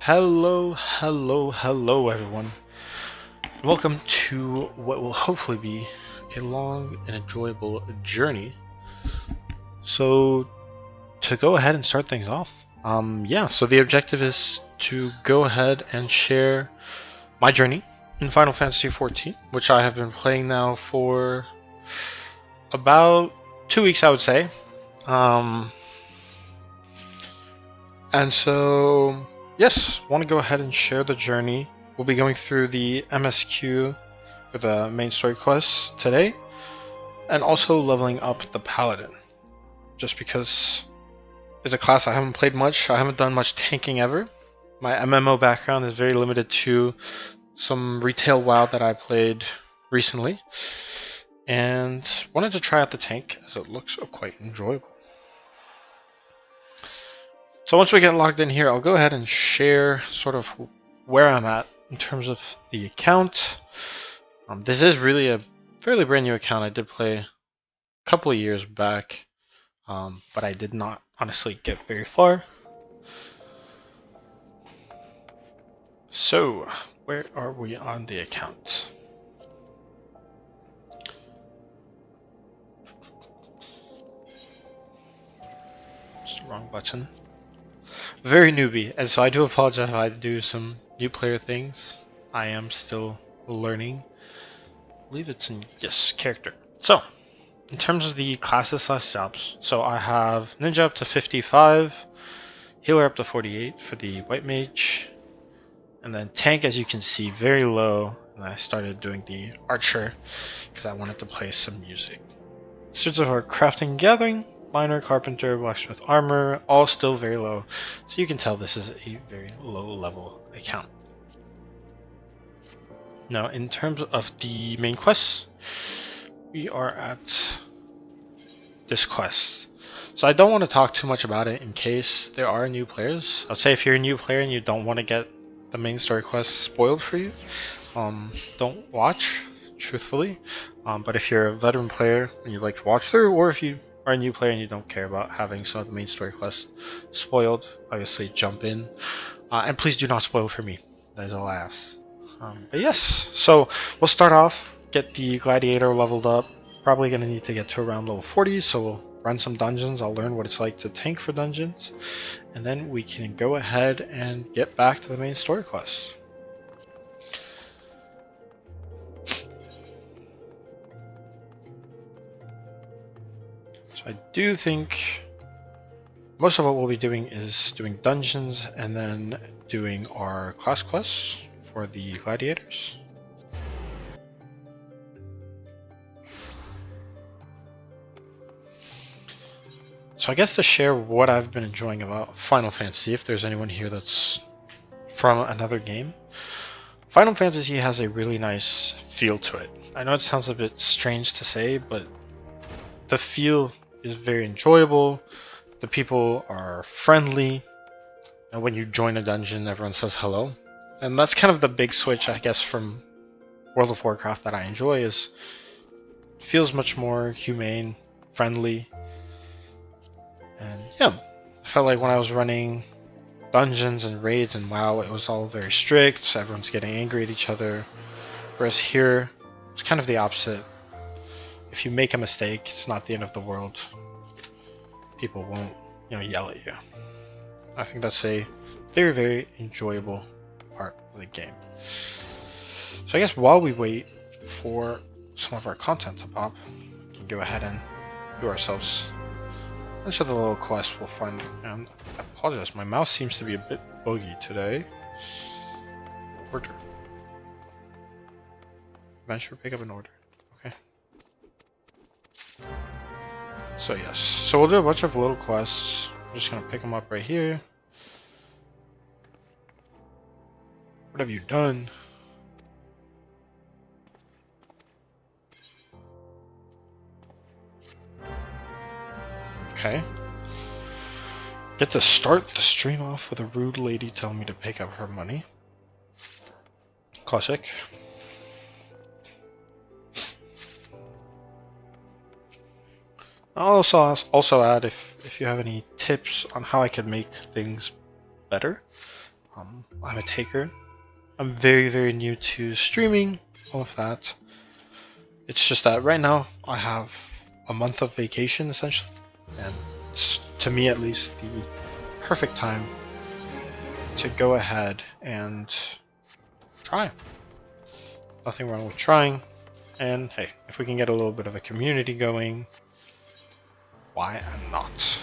Hello everyone. Welcome to what will hopefully be a long and enjoyable journey. So to go ahead and start things off, so the objective is to go ahead and share my journey in Final Fantasy XIV, which I have been playing now for about 2 weeks, I would say. And so, yes, want to go ahead and share the journey. We'll be going through the MSQ for the main story quests today, and also leveling up the Paladin. Just because it's a class I haven't played much, I haven't done much tanking ever. My MMO background is very limited to some retail WoW that I played recently, and wanted to try out the tank as it looks quite enjoyable. So once we get logged in here, I'll go ahead and share sort of where I'm at in terms of the account. This is really a fairly brand new account. I did play a couple of years back, but I did not honestly get very far. So where are we on the account? It's the wrong button. Very newbie, and so I do apologize if I do some new player things. I am still learning. I believe it's in, yes, character. So, in terms of the classes slash jobs, so I have Ninja up to 55, Healer up to 48 for the White Mage, and then Tank, as you can see, very low, and I started doing the Archer because I wanted to play some music. Sorts of our Crafting and Gathering, Miner, Carpenter, Blacksmith, Armor, all still very low. So you can tell this is a very low level account. Now, in terms of the main quests, we are at this quest. So I don't want to talk too much about it in case there are new players. I'd say if you're a new player and you don't want to get the main story quest spoiled for you, don't watch, truthfully. But if you're a veteran player and you'd like to watch through, or if you are a new player and you don't care about having some of the main story quests spoiled, obviously jump in. And please do not spoil for me. That is all I ask. But yes, so we'll start off, get the Gladiator leveled up. Probably going to need to get to around level 40, so we'll run some dungeons. I'll learn what it's like to tank for dungeons. And then we can go ahead and get back to the main story quests. I do think most of what we'll be doing is doing dungeons and then doing our class quests for the gladiators. So I guess to share what I've been enjoying about Final Fantasy, if there's anyone here that's from another game, Final Fantasy has a really nice feel to it. I know it sounds a bit strange to say, but the feel is very enjoyable. The people are friendly, and when you join a dungeon, everyone says hello. And that's kind of the big switch, I guess, from World of Warcraft that I enjoy. Is it feels much more humane, friendly, and yeah, I felt like when I was running dungeons and raids and WoW, it was all very strict. Everyone's getting angry at each other, whereas here it's kind of the opposite. If you make a mistake, it's not the end of the world. People won't, yell at you. I think that's a very, very enjoyable part of the game. So I guess while we wait for some of our content to pop, we can go ahead and do ourselves a bunch of the little quests we'll find. And I apologize, my mouse seems to be a bit buggy today. Order. Venture, pick up an order. Okay. So yes, so we'll do a bunch of little quests. I'm just gonna pick them up right here. What have you done? Okay. Get to start the stream off with a rude lady telling me to pick up her money. Classic. I'll also add if you have any tips on how I could make things better, I'm a taker. I'm very, very new to streaming, all of that. It's just that right now I have a month of vacation essentially, and it's, to me at least, the perfect time to go ahead and try. Nothing wrong with trying, and hey, if we can get a little bit of a community going, why not?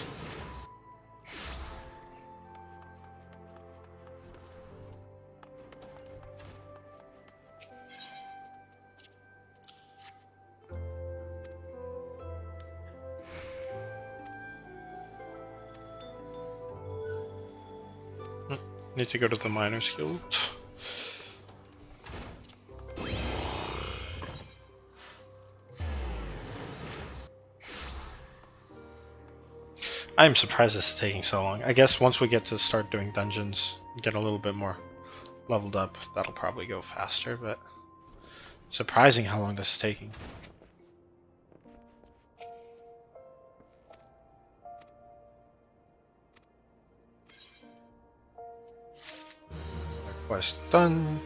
Need to go to the Miners Guild. I'm surprised this is taking so long. I guess once we get to start doing dungeons, get a little bit more leveled up, that'll probably go faster, but surprising how long this is taking. Quest done.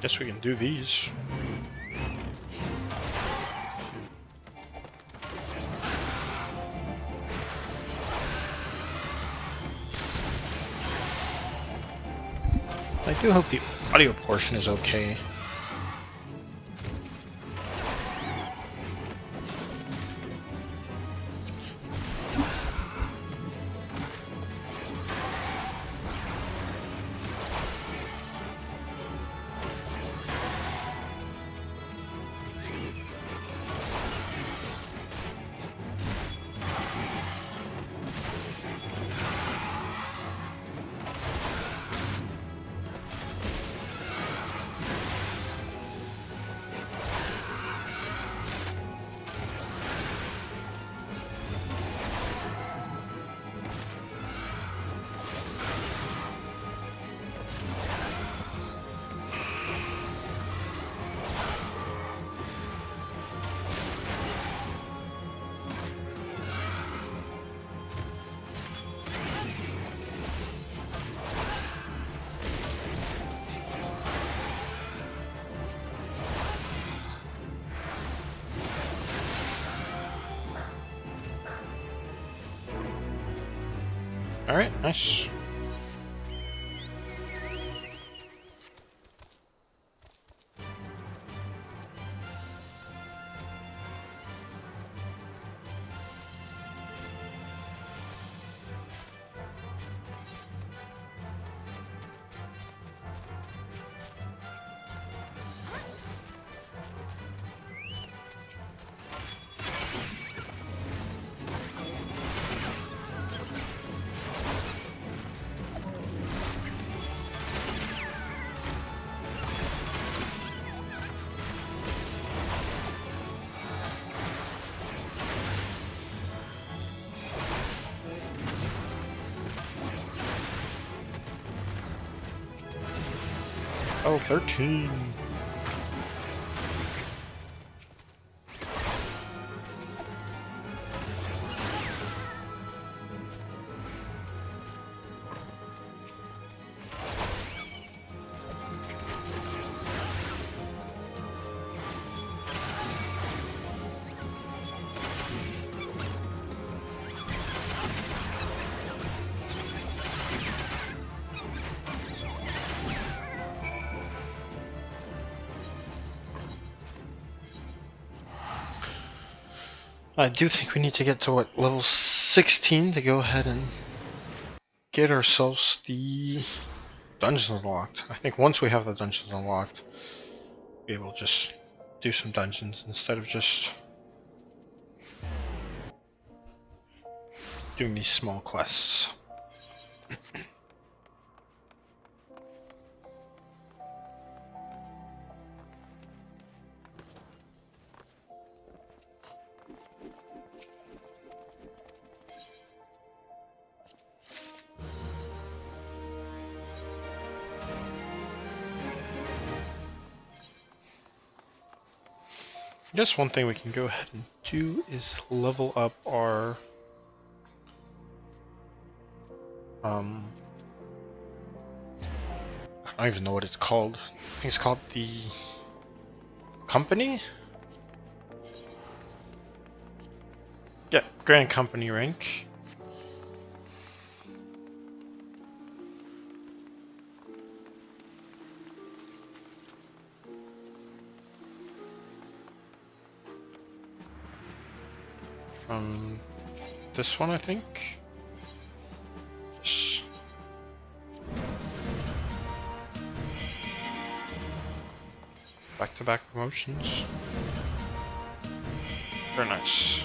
Guess we can do these. I do hope the audio portion is okay. Alright, nice. Oh, 13. I do think we need to get to what, level 16 to go ahead and get ourselves the dungeons unlocked. I think once we have the dungeons unlocked, we'll be able to just do some dungeons instead of just doing these small quests. I guess one thing we can go ahead and do is level up our I don't even know what it's called. I think it's called the Company? Yeah, Grand Company rank. From this one, I think. Back-to-back promotions. Very nice.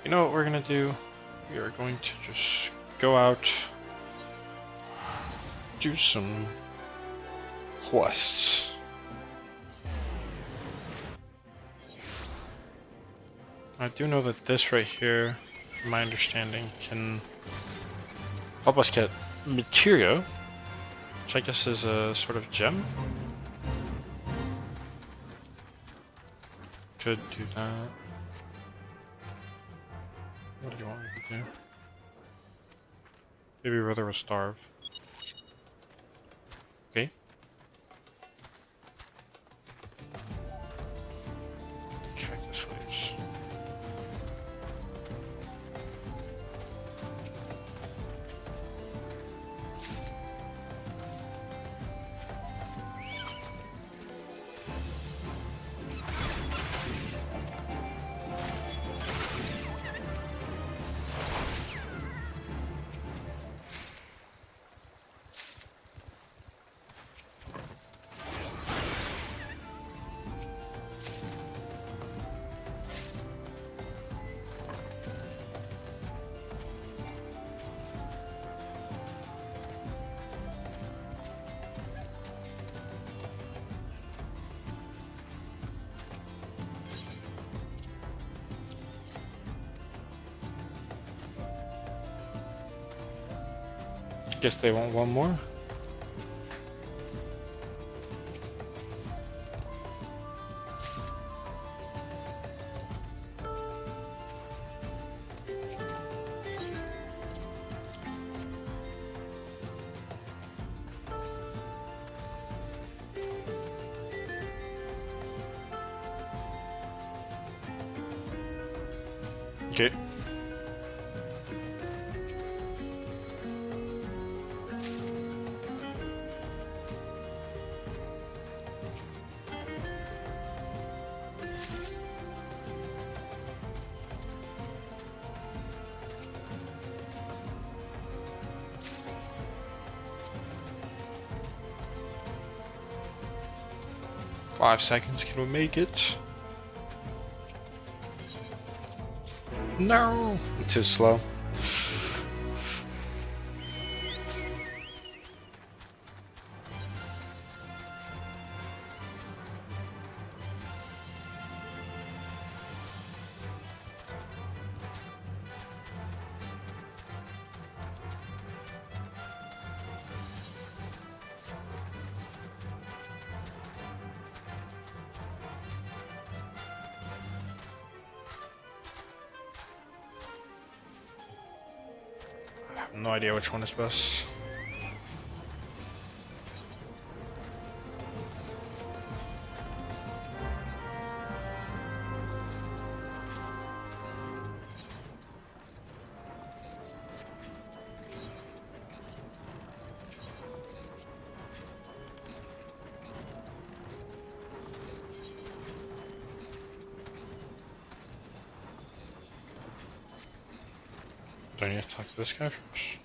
You know what we're gonna do? We are going to just go out, do some quests. I do know that this right here, from my understanding, can help us get materia, which I guess is a sort of gem. Could do that. What do you want me to do? Maybe rather we'll starve. Okay. Cactus leaves. Guess they want one more. Okay. Five seconds, can we make it? No! It's too slow. No idea which one is best. Do I need to talk to this guy first?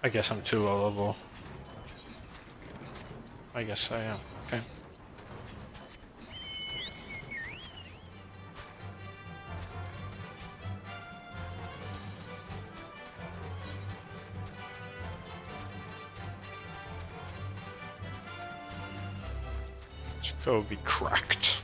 I guess I'm too low level. I guess I am. Okay. Let's go be cracked.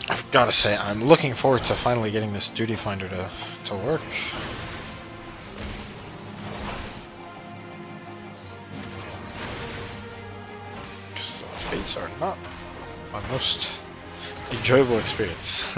I've gotta say, I'm looking forward to finally getting this duty finder to work. Because fates are not my most enjoyable experience.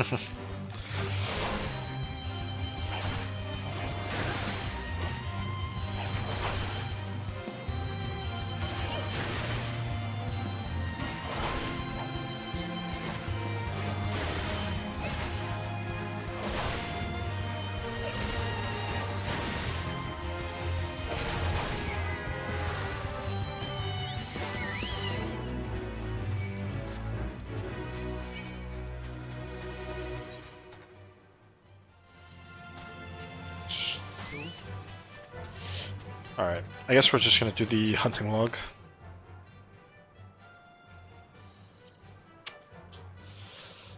Alright, I guess we're just gonna do the hunting log.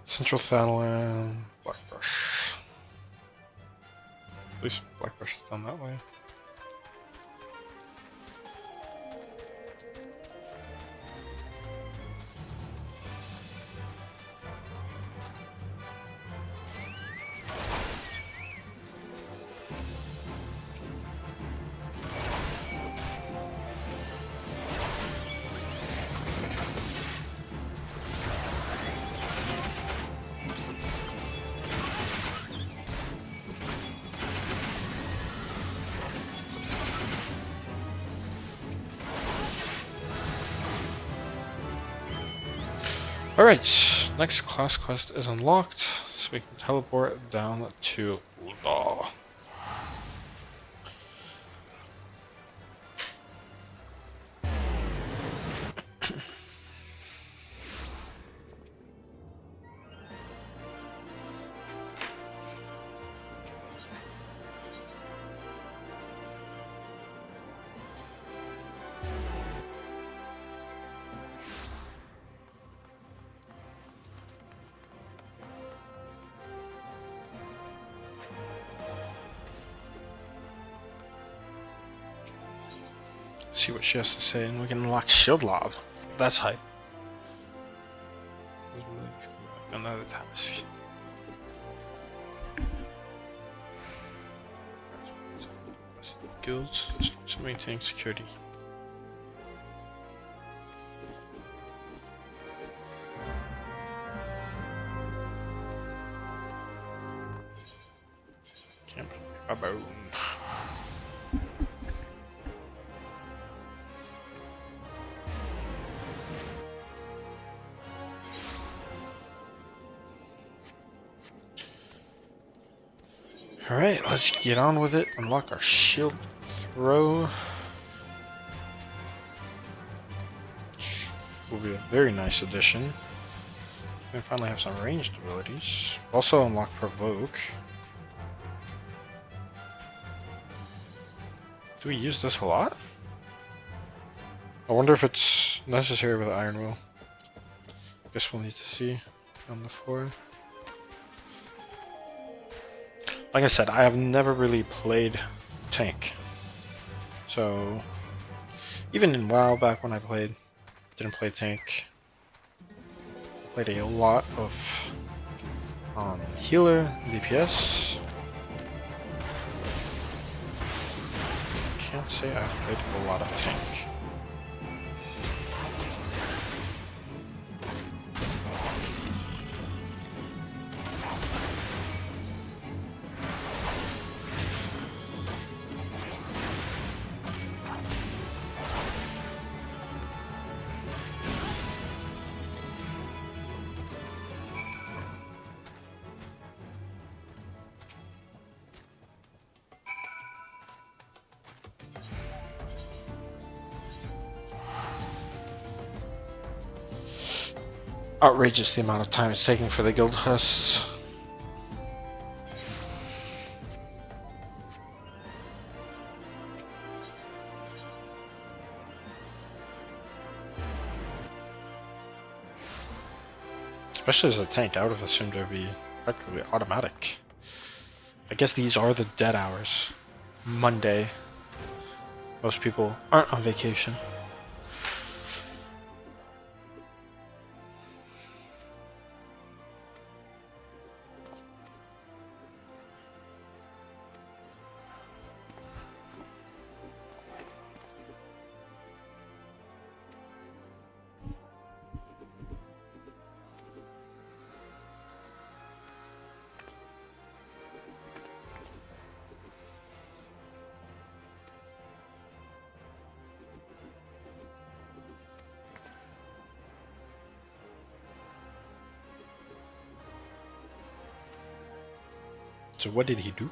Central Thanalan, Blackbrush. At least Blackbrush is down that way. Alright, next class quest is unlocked, so we can teleport down to Udall. see what she has to say, and we can unlock Shield Lob. That's hype. Another task. Guilds to maintain security. Camp Baboon. Alright, let's get on with it. Unlock our shield throw. Will be a very nice addition. We finally have some ranged abilities. Also unlock Provoke. Do we use this a lot? I wonder if it's necessary with Iron Will. Guess we'll need to see on the floor. Like I said, I have never really played tank. So, even in WoW back when I didn't play tank. Played a lot of healer, DPS. Can't say I've played a lot of tank. Outrageous the amount of time it's taking for the guild husts. Especially as a tank, I would have assumed it would be practically automatic. I guess these are the dead hours. Monday. Most people aren't on vacation. So what did he do?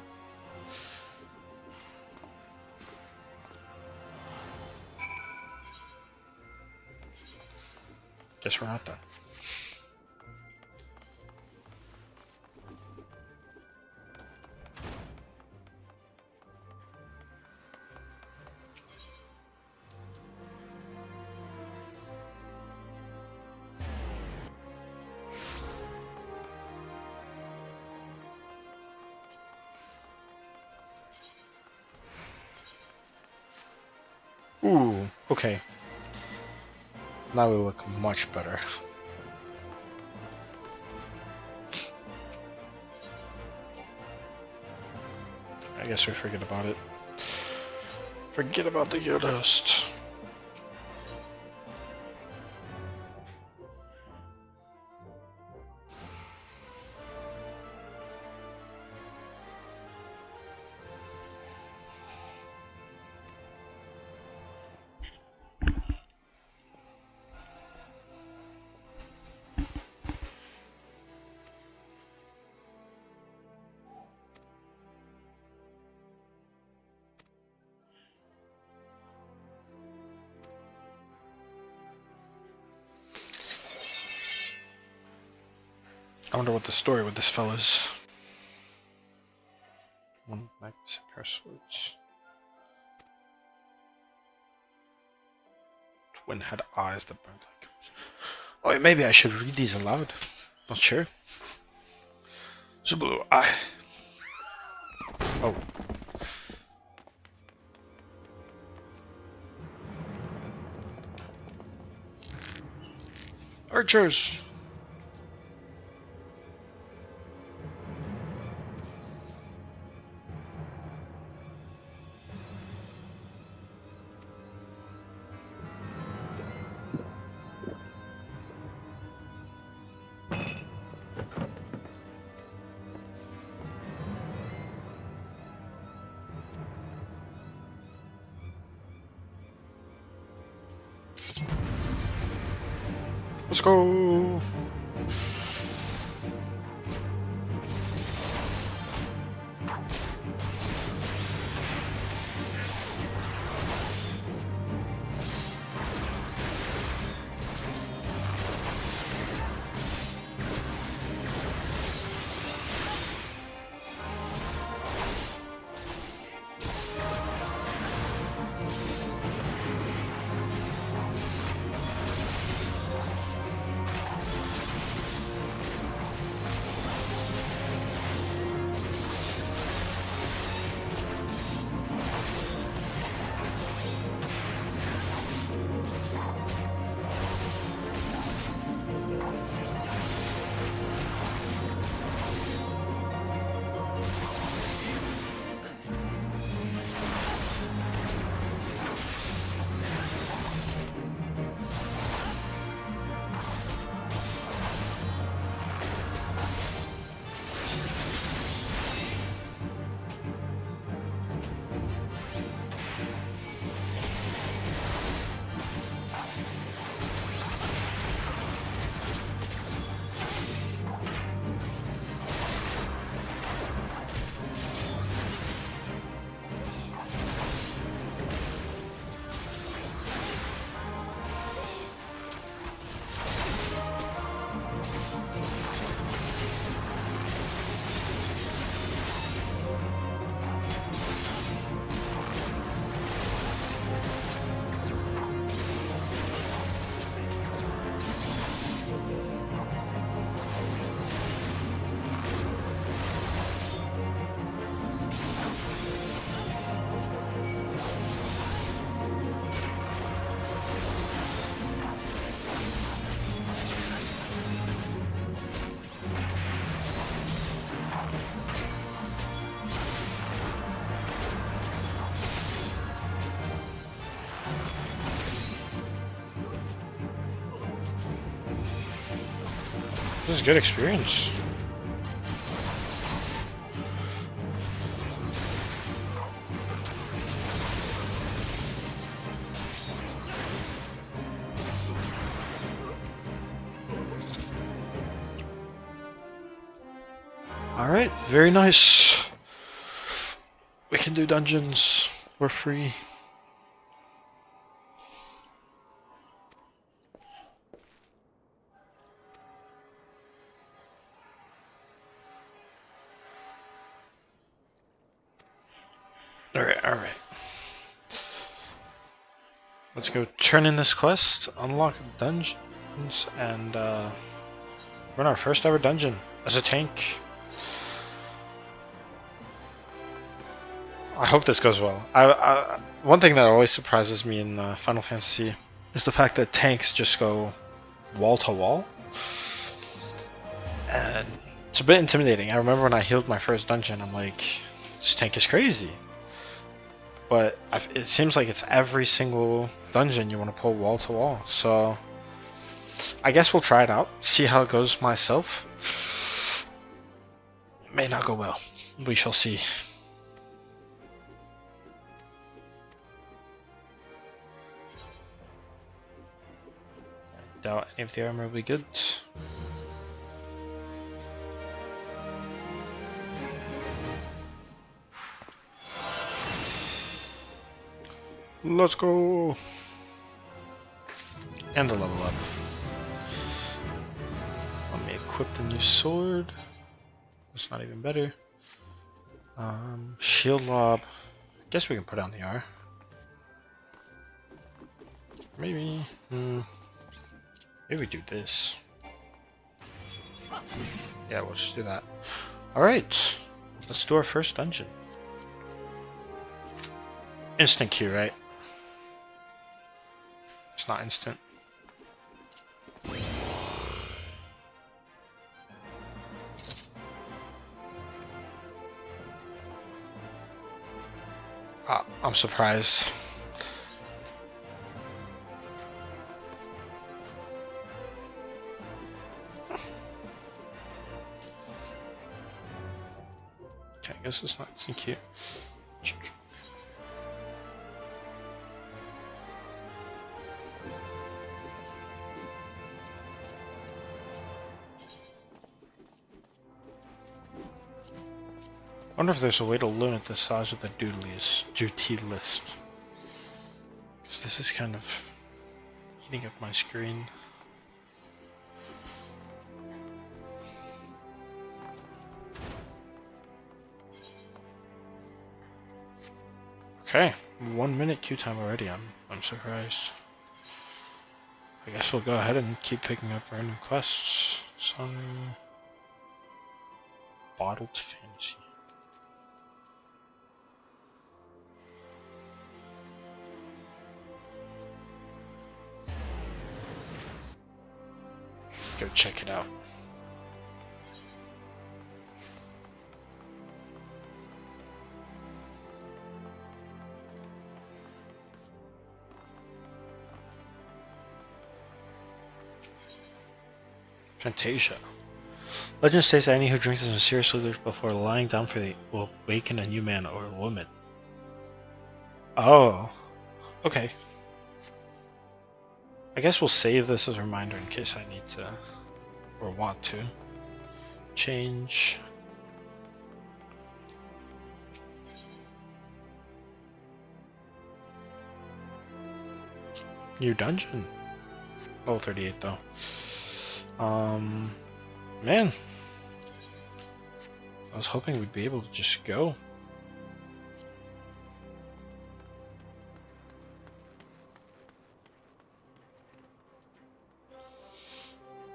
Guess we're not done. Ooh, okay. Now we look much better. I guess we forget about it. Forget about the guild host. I wonder what the story with this fellow is. One magnificent pair of swords. Twin had eyes that burned like. Oh, wait, maybe I should read these aloud. Not sure. Subaru eye. Oh. Archers! Let's go! This is good experience. Alright, very nice. We can do dungeons. We're free. Alright. Let's go turn in this quest, unlock dungeons, and run our first ever dungeon as a tank. I hope this goes well. One thing that always surprises me in Final Fantasy is the fact that tanks just go wall to wall. And it's a bit intimidating. I remember when I healed my first dungeon, I'm like, this tank is crazy. But it seems like it's every single dungeon you want to pull wall to wall. So I guess we'll try it out, see how it goes myself. It may not go well. We shall see. I doubt any of the armor will be good. Let's go! And a level up. Let me equip the new sword. That's not even better. Shield lob. Guess we can put on the R. Maybe. Maybe we do this. Yeah, we'll just do that. Alright. Let's do our first dungeon. Instant queue, right? It's not instant. I'm surprised. Okay, I guess it's not so cute. I wonder if there's a way to limit the size of the duty list. Because this is kind of eating up my screen. Okay, 1 minute queue time already. I'm surprised. I guess we'll go ahead and keep picking up random quests. Some bottled fantasy. Go check it out. Fantasia. Legend states that any who drinks this seriously liquor before lying down for the will awaken a new man or woman. Oh, okay. I guess we'll save this as a reminder in case I need to, or want to, change. New dungeon. Level 38 though. Man. I was hoping we'd be able to just go.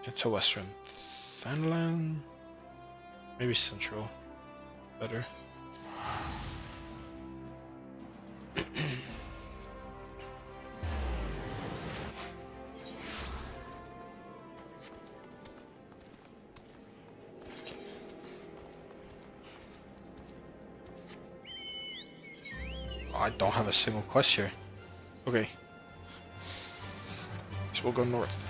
Into Western Thanalan. Maybe Central. Better. I don't have a single quest here. Okay. So we'll go north.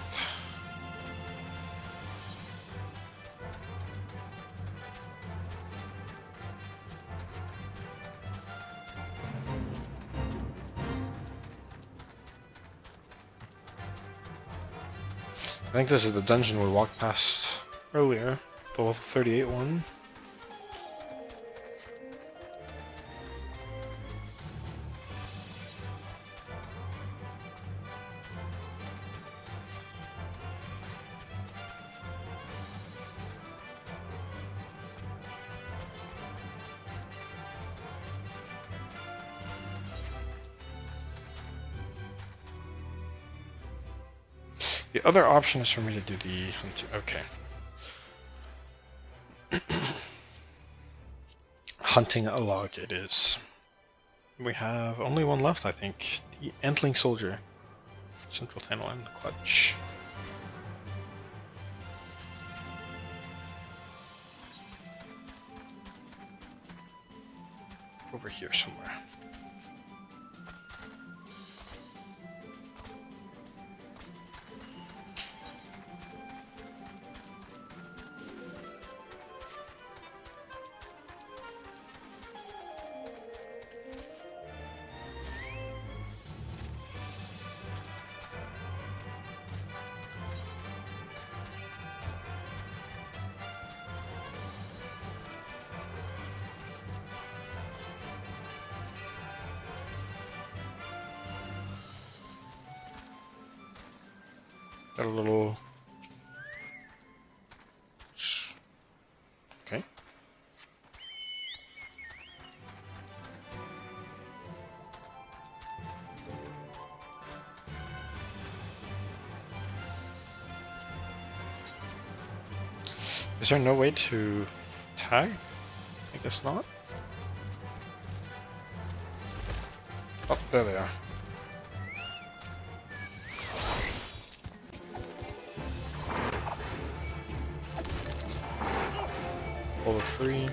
I think this is the dungeon we walked past earlier. The level 38 one. The other option is for me to do the hunter. Okay. Hunting a log it is. We have only one left, I think. The Entling Soldier. Central Thanalan Clutch. Over here somewhere. Got a little... Okay. Is there no way to tag? I guess not. Oh, there they are. Level 3.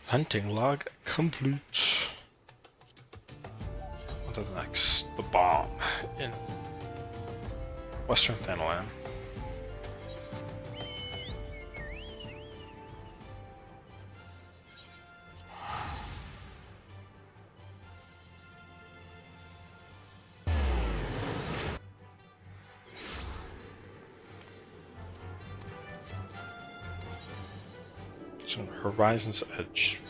Hunting log complete. On to the next. The bomb in Western Thanalan. It's on Horizon's Edge.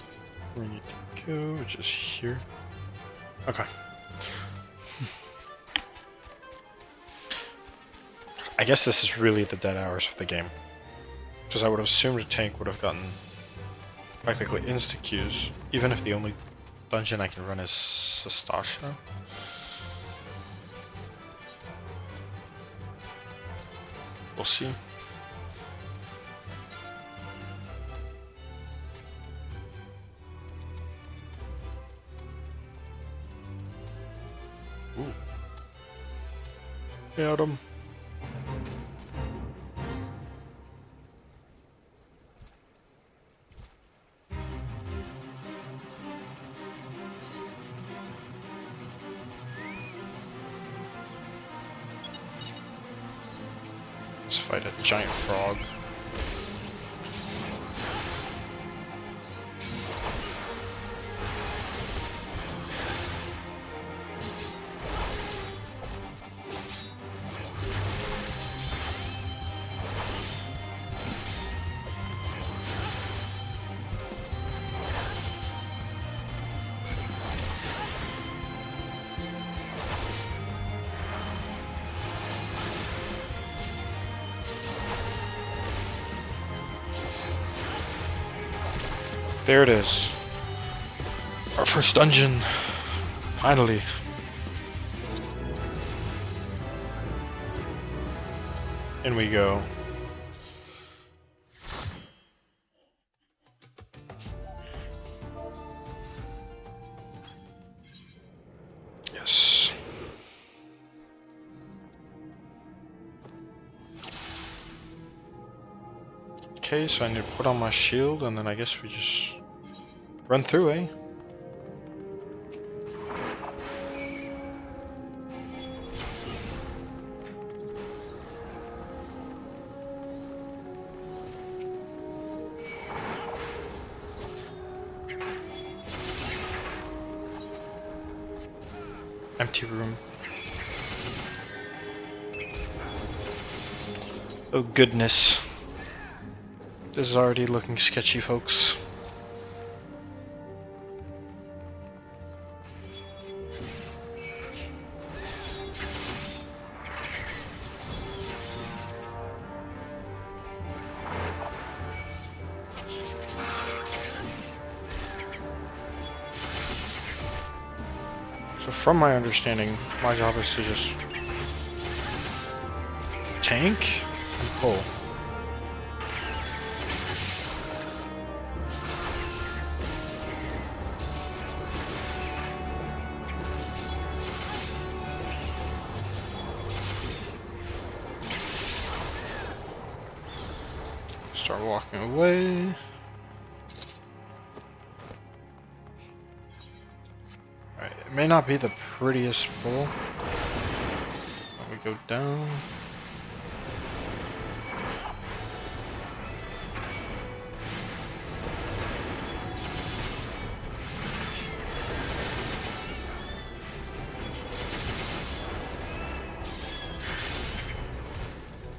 Where we need to go, which is here. Okay. I guess this is really the dead hours of the game. Because I would have assumed a tank would have gotten practically insta-queues, even if the only dungeon I can run is Sastasha. We'll see. Ooh. Got him. Let's fight a giant frog. There it is. Our first dungeon. Finally. In we go. Yes. Okay, so I need to put on my shield, and then I guess we just run through, eh? Empty room. Oh goodness. This is already looking sketchy, folks. So from my understanding, my job is to just tank and pull. Start walking away. Alright, it may not be the prettiest pull. Let me go down.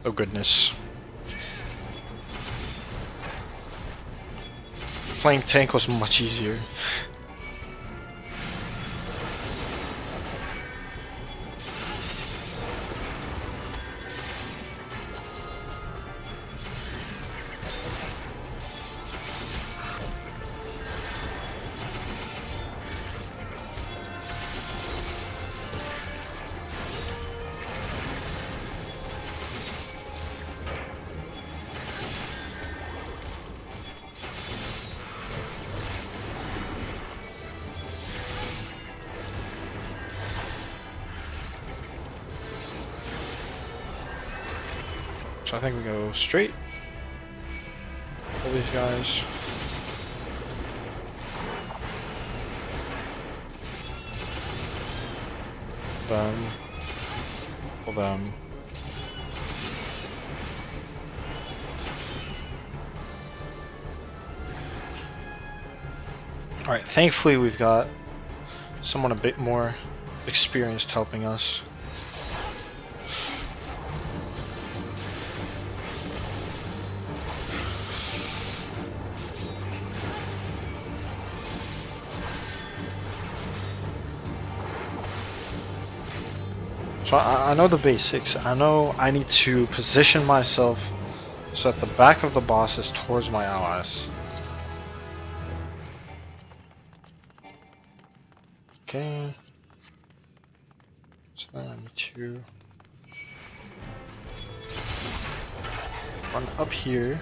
Oh goodness. Playing tank was much easier. So I think we go straight. All these guys. them. Pull them. Alright, thankfully we've got someone a bit more experienced helping us. So I know the basics. I know I need to position myself so that the back of the boss is towards my allies. Okay. So then I need to run up here.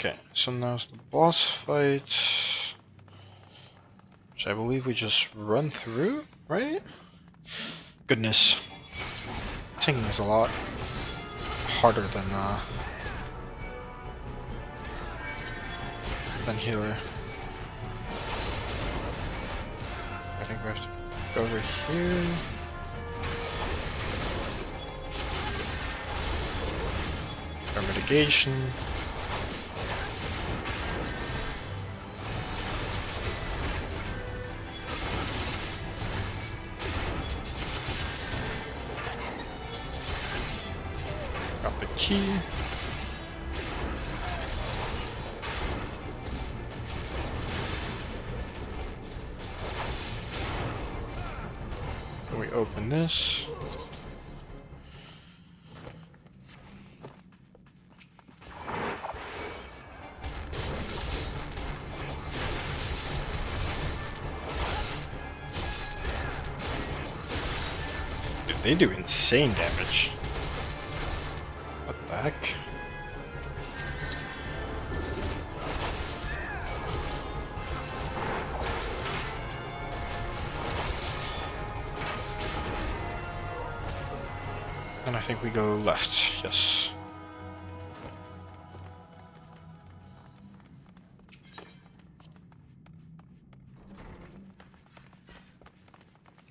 Okay, so now's the boss fight, which I believe we just run through, right? Goodness, tanking is a lot harder than healer. I think we have to go over here. Our mitigation. Got the key. We open this. Dude, they do insane damage. What the heck? And I think we go left, yes.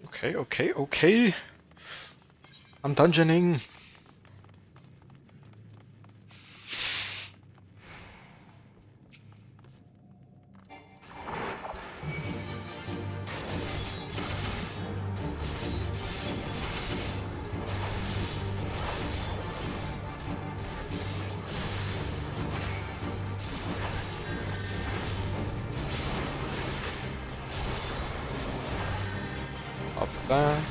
Okay. I'm dungeoning. Up that.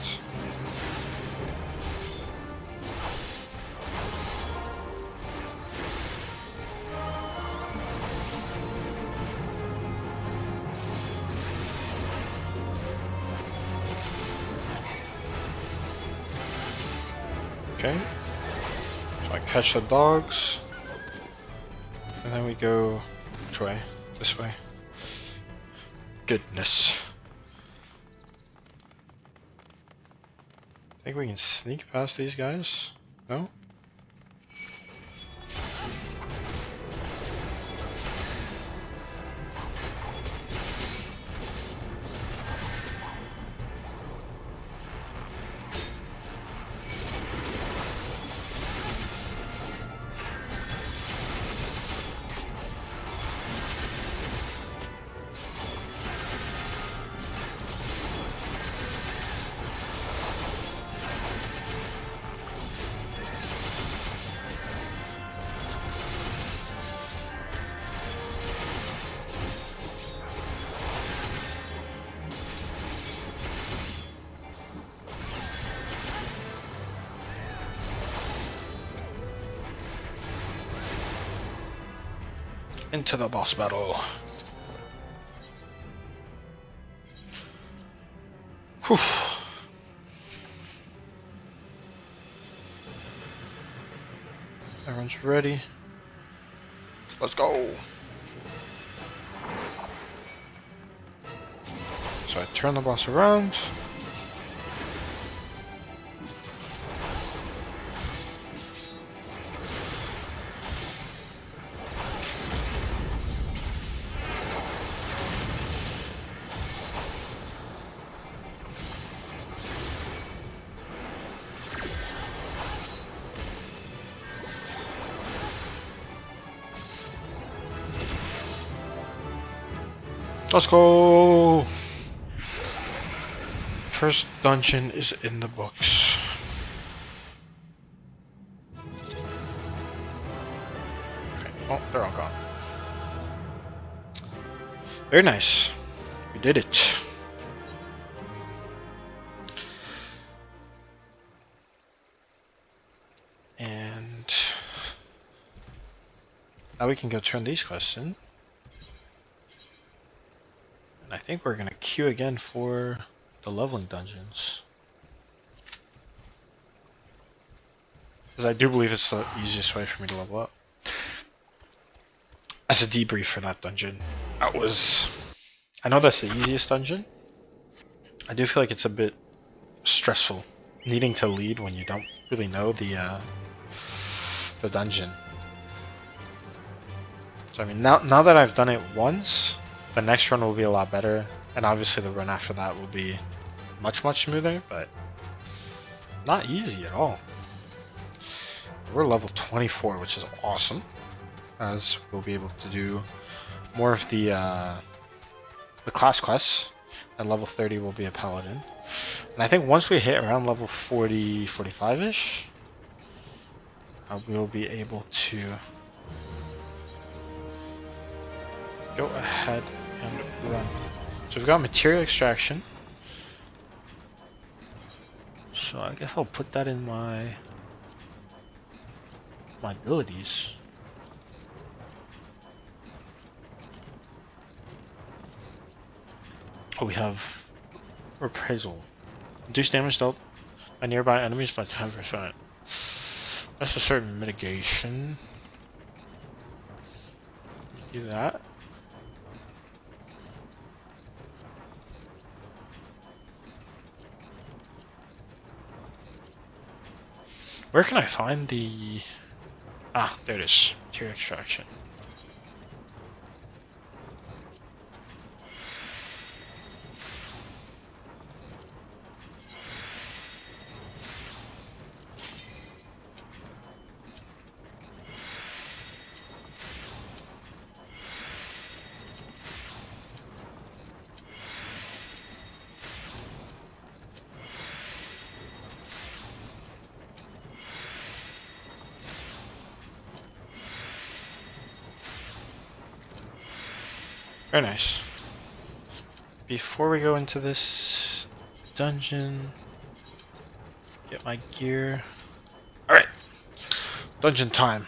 Okay. So I catch the dogs. And then we go which way? This way. Goodness. Think we can sneak past these guys? No? into the boss battle. Whew. Everyone's ready. Let's go. So I turn the boss around. Let's go! First dungeon is in the books. Okay. Oh, they're all gone. Very nice. We did it. And now we can go turn these quests in. And I think we're gonna queue again for the leveling dungeons. Because I do believe it's the easiest way for me to level up. As a debrief for that dungeon, I know that's the easiest dungeon. I do feel like it's a bit stressful, needing to lead when you don't really know the dungeon. So I mean, now that I've done it once, the next run will be a lot better, and obviously the run after that will be much smoother, but not easy at all. We're level 24, which is awesome, as we'll be able to do more of the class quests, and level 30 will be a Paladin. And I think once we hit around level 40, 45-ish, we'll be able to go ahead and run. So we've got material extraction. So I guess I'll put that in my abilities. Oh, we have reprisal. Reduce damage dealt by nearby enemies by 10%. That's a certain mitigation. Do that. Where can I find the... Ah, there it is. Material extraction. Very nice. Before we go into this dungeon, get my gear. Alright. Dungeon time.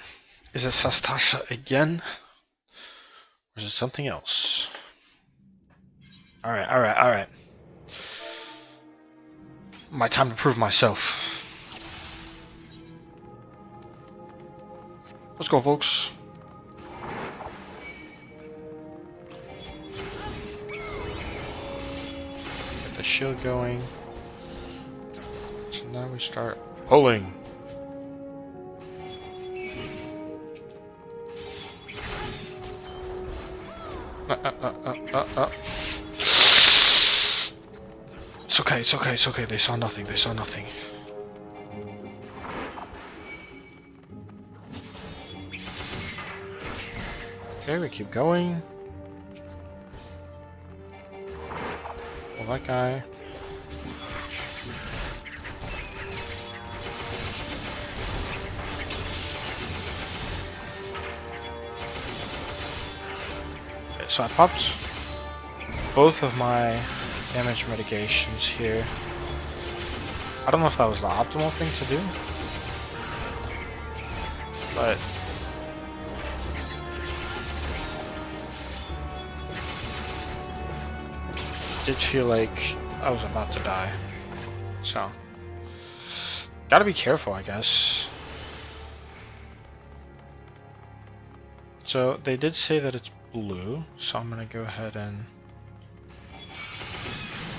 Is it Sastasha again? Or is it something else? Alright. My time to prove myself. Let's go, folks. The shield going. So now we start pulling. It's okay. They saw nothing. Okay, we keep going. Well, that guy. Okay, so I popped both of my damage mitigations here. I don't know if that was the optimal thing to do, but did feel like I was about to die. So, gotta be careful, I guess. So, they did say that it's blue, so I'm gonna go ahead and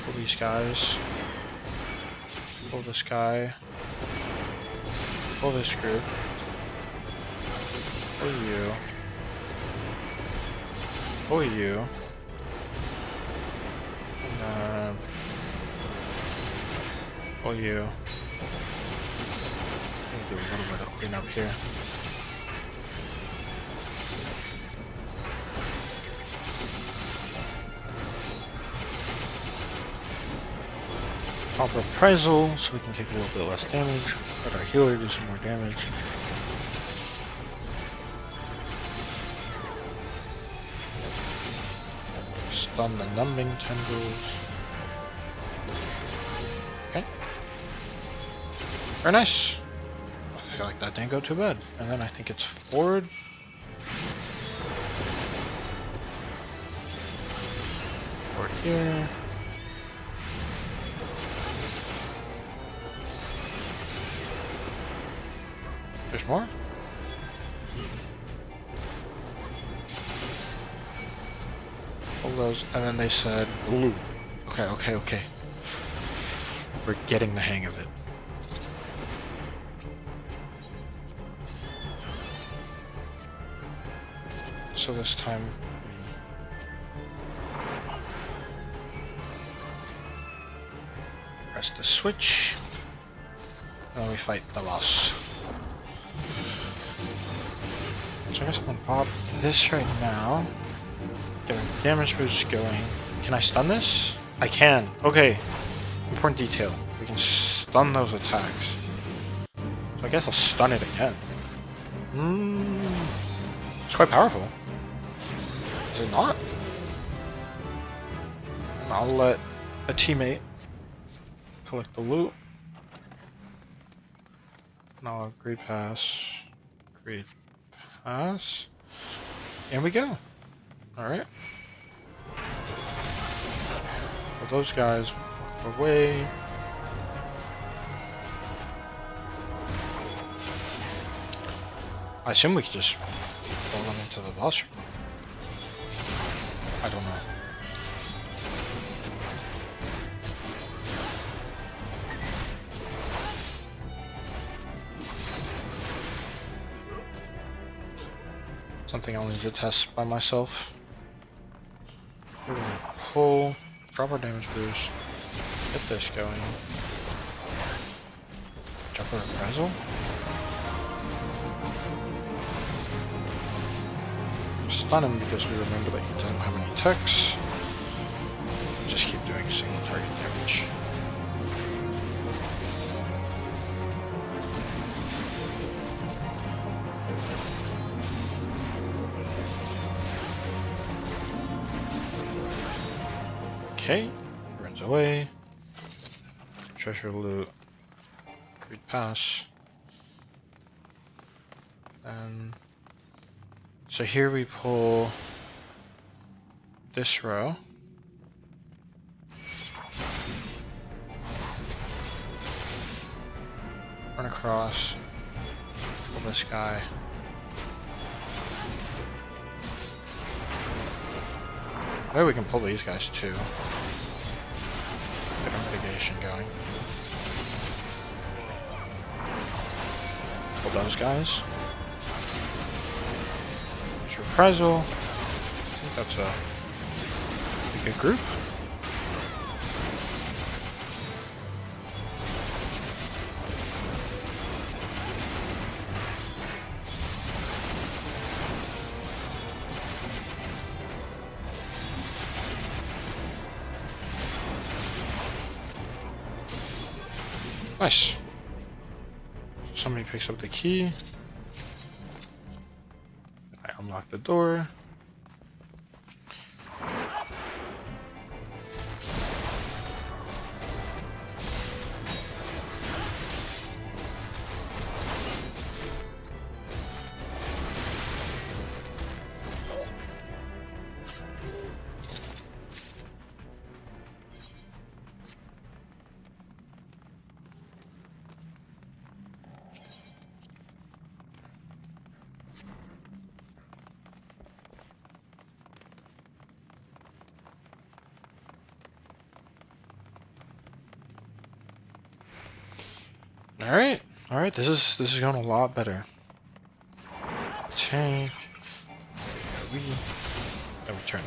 pull these guys. Pull this guy. Pull this group. Pull you. Pull you. And pull you. Do a little bit of cleanup here. Pop reprisal so we can take a little bit less damage. Let our healer do some more damage. Stun the numbing tendrils. Okay. Very nice. I feel like that didn't go too bad. And then I think it's forward. Forward here. There's more? All those, and then they said blue. Okay. We're getting the hang of it. So this time we press the switch, and then we fight the boss. So I guess I'm gonna pop this right now. Get our damage boost going. Can I stun this? I can. Okay. Important detail. We can stun those attacks. So I guess I'll stun it again. It's quite powerful. Is it not? And I'll let a teammate collect the loot. And I'll upgrade pass. Upgrade pass. And we go. Alright. Well, those guys walk away. I assume we could just roll them into the boss room. I don't know. Something I'll need to test by myself. We're gonna pull, drop our damage boost, get this going. Drop our reprisal. Stun him because we remember that he doesn't have any techs. Just keep doing single target damage. Okay, runs away. Treasure loot. Great pass. And so here we pull this row. Run across. Pull this guy. Maybe we can pull these guys too. Get our mitigation going. Pull those guys. There's reprisal. I think that's a good group. Nice. Somebody picks up the key. I unlock the door. Alright, alright, this is going a lot better. Tank. We turn up.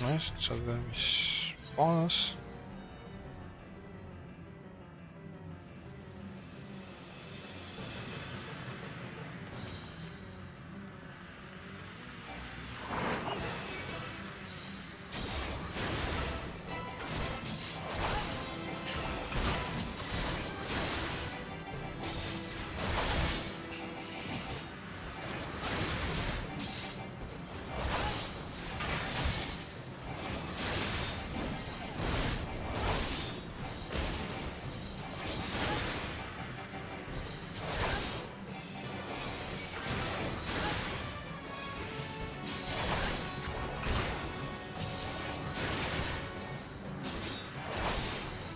Nice, so then we spawn us.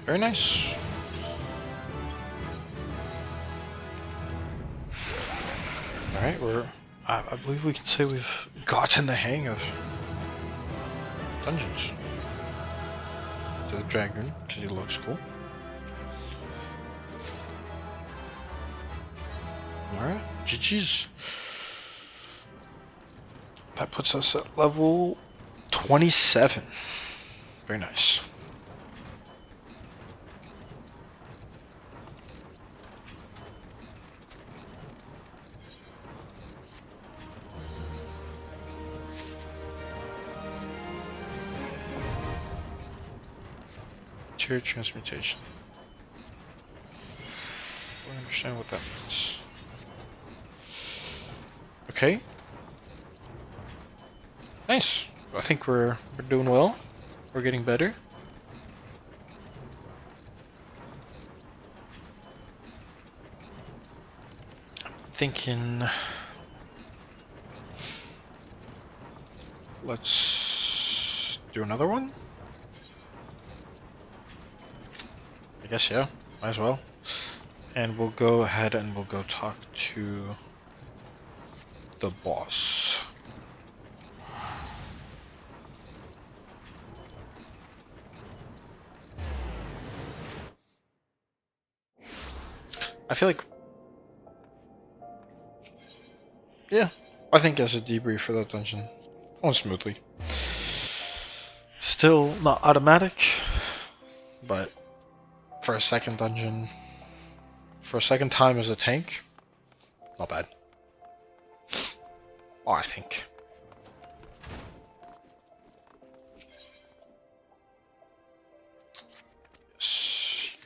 Very nice. Alright, I believe we can say we've gotten the hang of dungeons. The dragon, because he looks cool. Alright, GG's. That puts us at level 27. Very nice. Transmutation. I don't understand what that means. Okay. Nice. I think we're doing well. We're getting better. I'm thinking let's do another one. I guess, yeah, might as well. And we'll go ahead and we'll go talk to the boss. I feel like, yeah, I think as a debrief for that dungeon, went smoothly. Still not automatic, but for a second dungeon, for a second time as a tank, not bad. Oh, I think. Yes.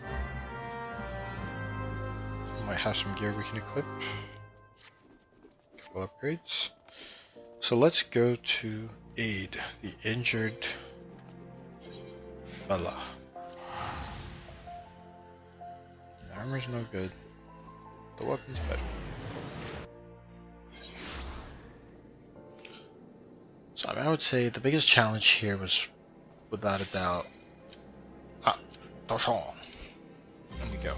Might have some gear we can equip. Couple upgrades. So let's go to aid the injured fella. The armor's no good. The weapon's better. So I would say the biggest challenge here was, without a doubt, Doshon. There we go.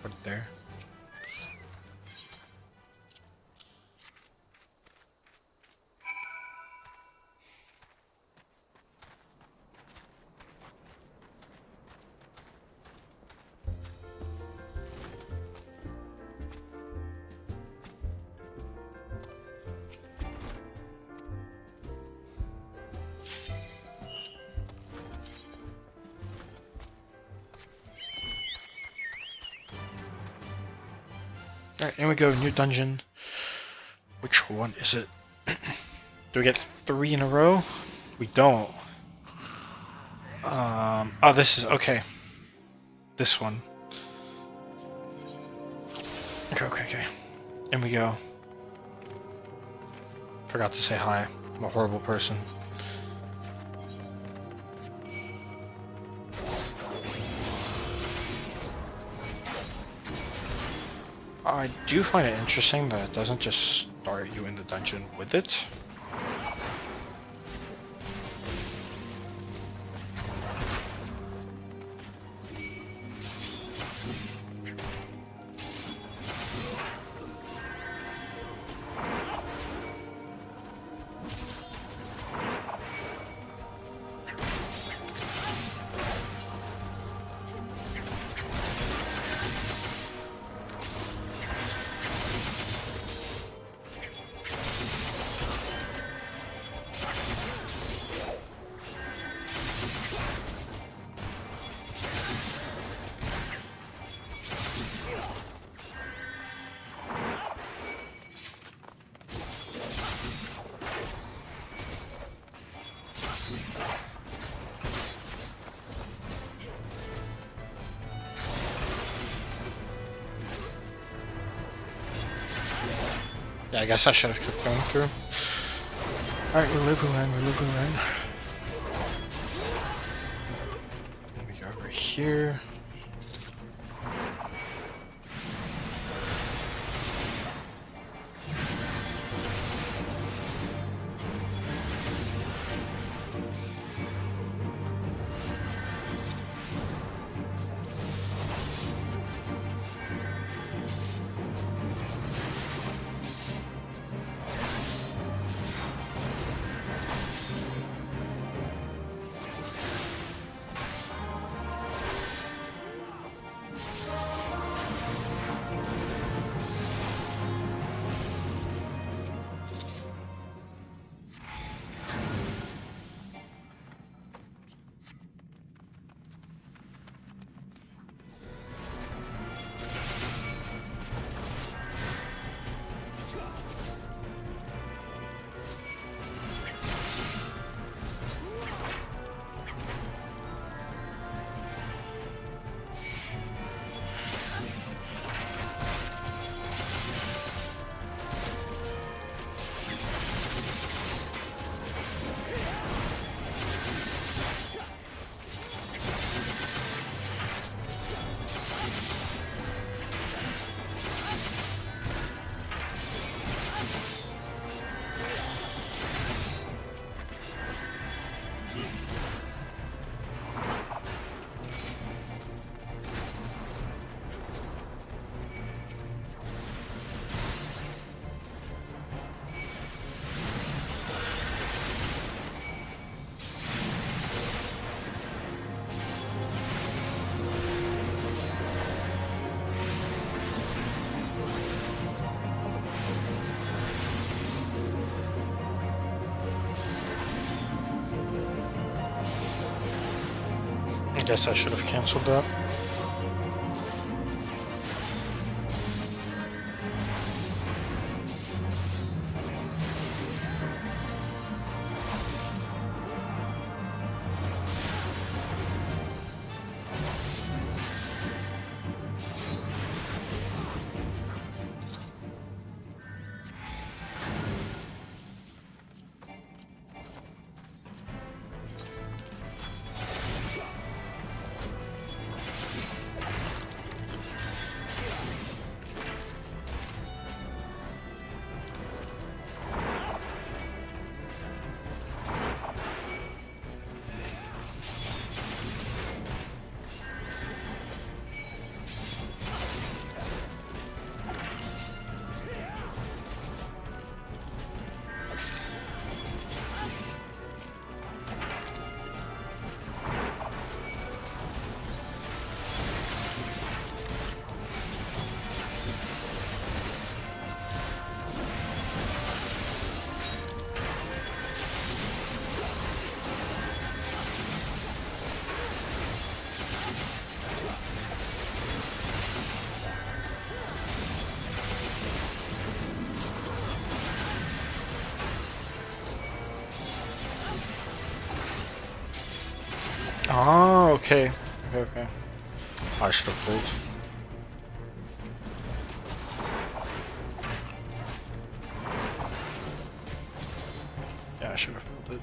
Put it there. Alright, here we go, new dungeon. Which one is it? Do we get 3 in a row? We don't. Oh, this is, okay. This one. Okay. In we go. Forgot to say hi. I'm a horrible person. I do find it interesting that it doesn't just start you in the dungeon with it. Yeah, I guess I should have kept going through. Alright, we're looping around. Let me go over here. I guess I should have canceled that. Okay. Okay. I should have pulled. Yeah, I should have pulled it.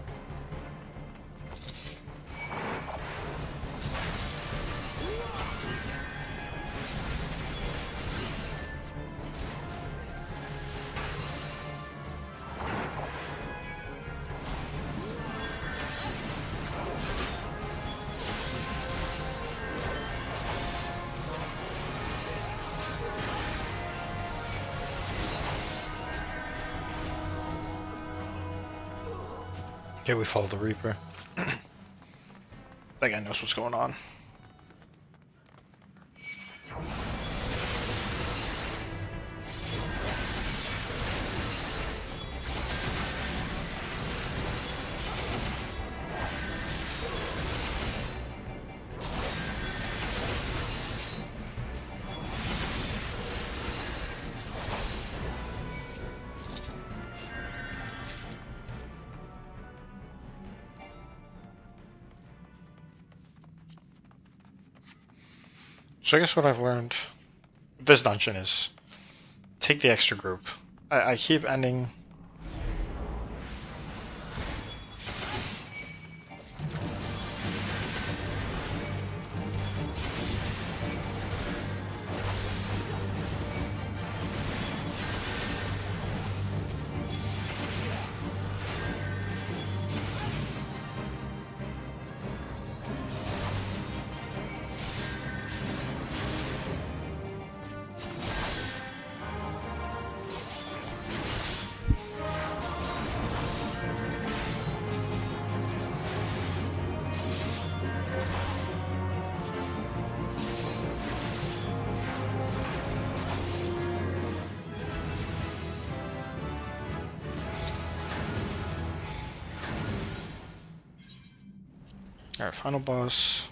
Okay, we follow the Reaper. That guy knows what's going on. So I guess what I've learned with this dungeon is take the extra group. I keep ending. Alright, final boss.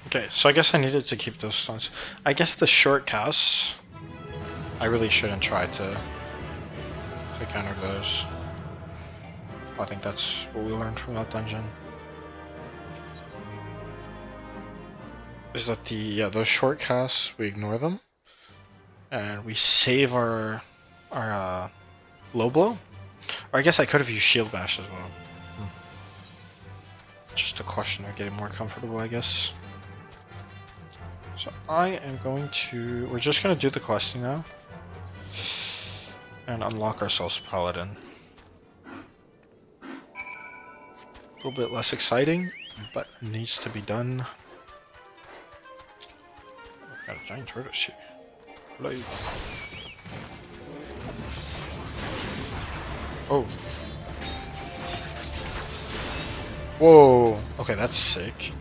Okay, so I guess I needed to keep those stones. I guess the short casts, I really shouldn't try to counter those. I think that's what we learned from that dungeon. Is that those short casts, we ignore them, and we save our low blow. Or I guess I could have used shield bash as well. Just a question of getting more comfortable, I guess. So I am going to... We're just going to do the questing now. And unlock ourselves Paladin. A little bit less exciting, but needs to be done. Got a giant tortoise here. Hello. Oh. Whoa. Okay, that's sick.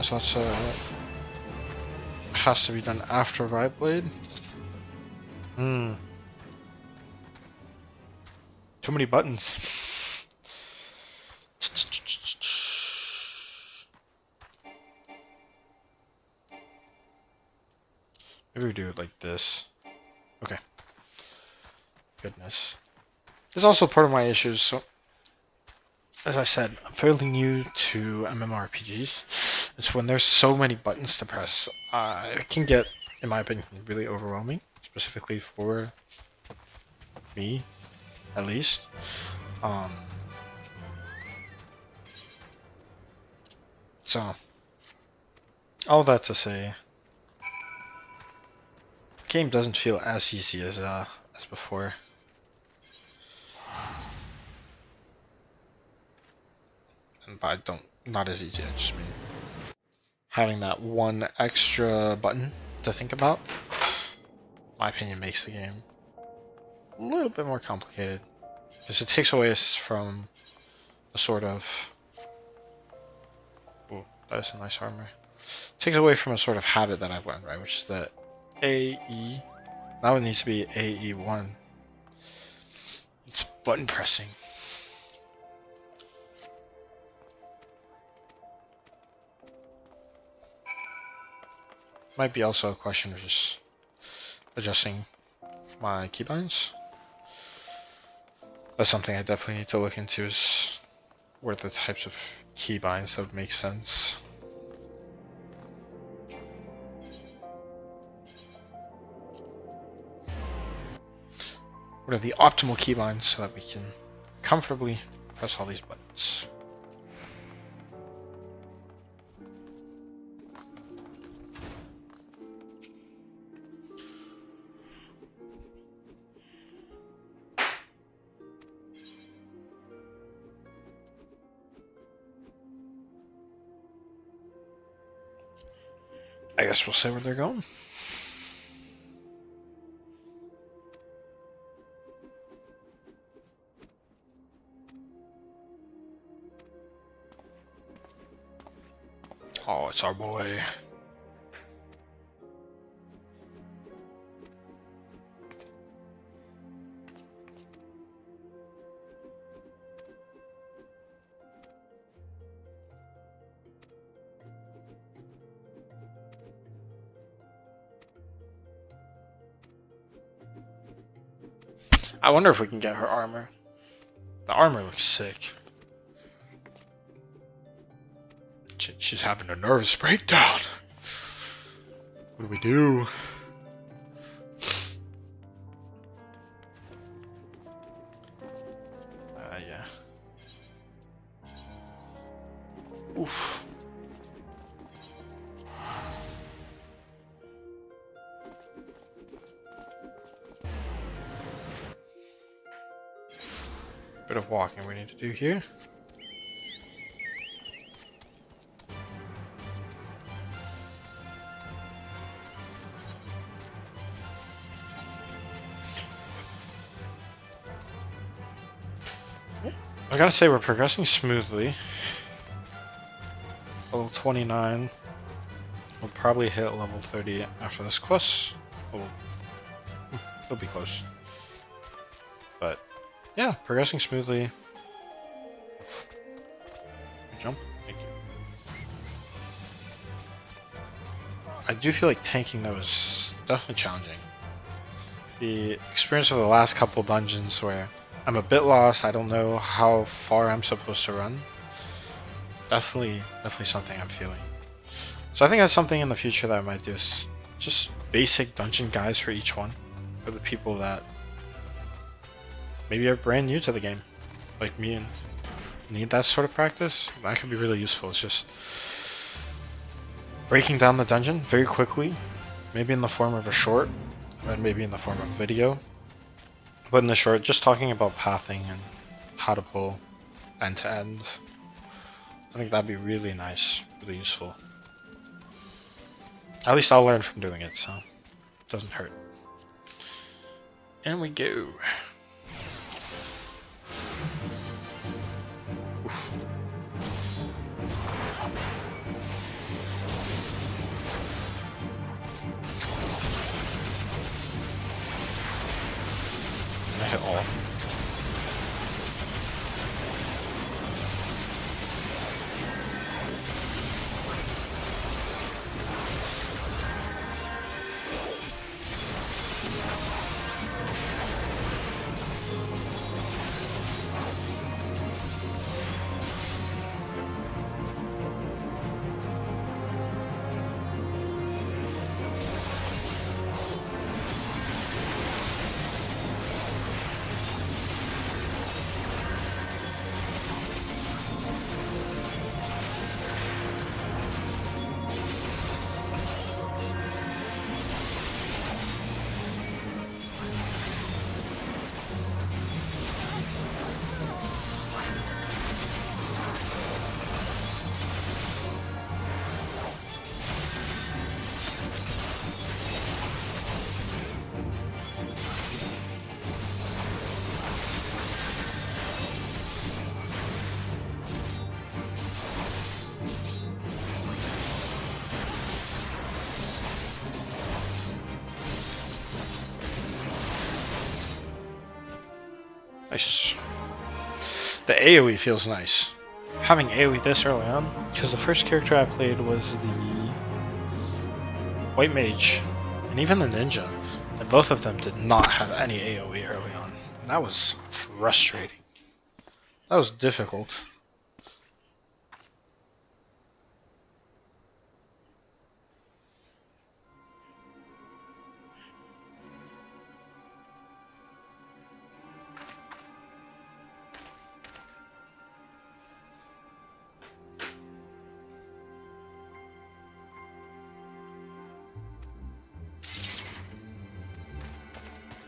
So that's has to be done after Vibe Blade. Too many buttons. Maybe we do it like this. Okay. goodness. There's also part of my issues, so as I said, I'm fairly new to MMORPGs. It's when there's so many buttons to press, it can get, in my opinion, really overwhelming, specifically for me, at least. So, all that to say, the game doesn't feel as easy as before. And by not as easy, I just mean having that one extra button to think about, in my opinion, makes the game a little bit more complicated. Because it takes away from a sort of... Ooh, that is a nice armor. It takes away from a sort of habit that I've learned, right? Which is that AE... Now it needs to be AE1. It's button pressing. Might be also a question of just adjusting my keybinds. That's something I definitely need to look into, is what are the types of keybinds that would make sense. What are the optimal keybinds so that we can comfortably press all these buttons. I guess we'll say where they're going. Oh, it's our boy. I wonder if we can get her armor. The armor looks sick. She's having a nervous breakdown. What do we do? Yeah. Oof. Bit of walking we need to do here. I gotta say, we're progressing smoothly. Level 29. We'll probably hit level 30 after this quest. It'll be close. But yeah, progressing smoothly. Jump. Thank you. I do feel like tanking though is definitely challenging. The experience of the last couple dungeons where I'm a bit lost, I don't know how far I'm supposed to run. Definitely something I'm feeling. So I think that's something in the future that I might do, is just basic dungeon guides for each one. For the people that maybe are brand new to the game, like me, and need that sort of practice. That could be really useful. It's just breaking down the dungeon very quickly, maybe in the form of a short, and maybe in the form of a video. But in the short, just talking about pathing and how to pull end to end. I think that'd be really nice, really useful. At least I'll learn from doing it, so it doesn't hurt. And we go. I hit all. Nice. The AoE feels nice. Having AoE this early on, because the first character I played was the White Mage, and even the Ninja, and both of them did not have any AoE early on. And that was frustrating. That was difficult.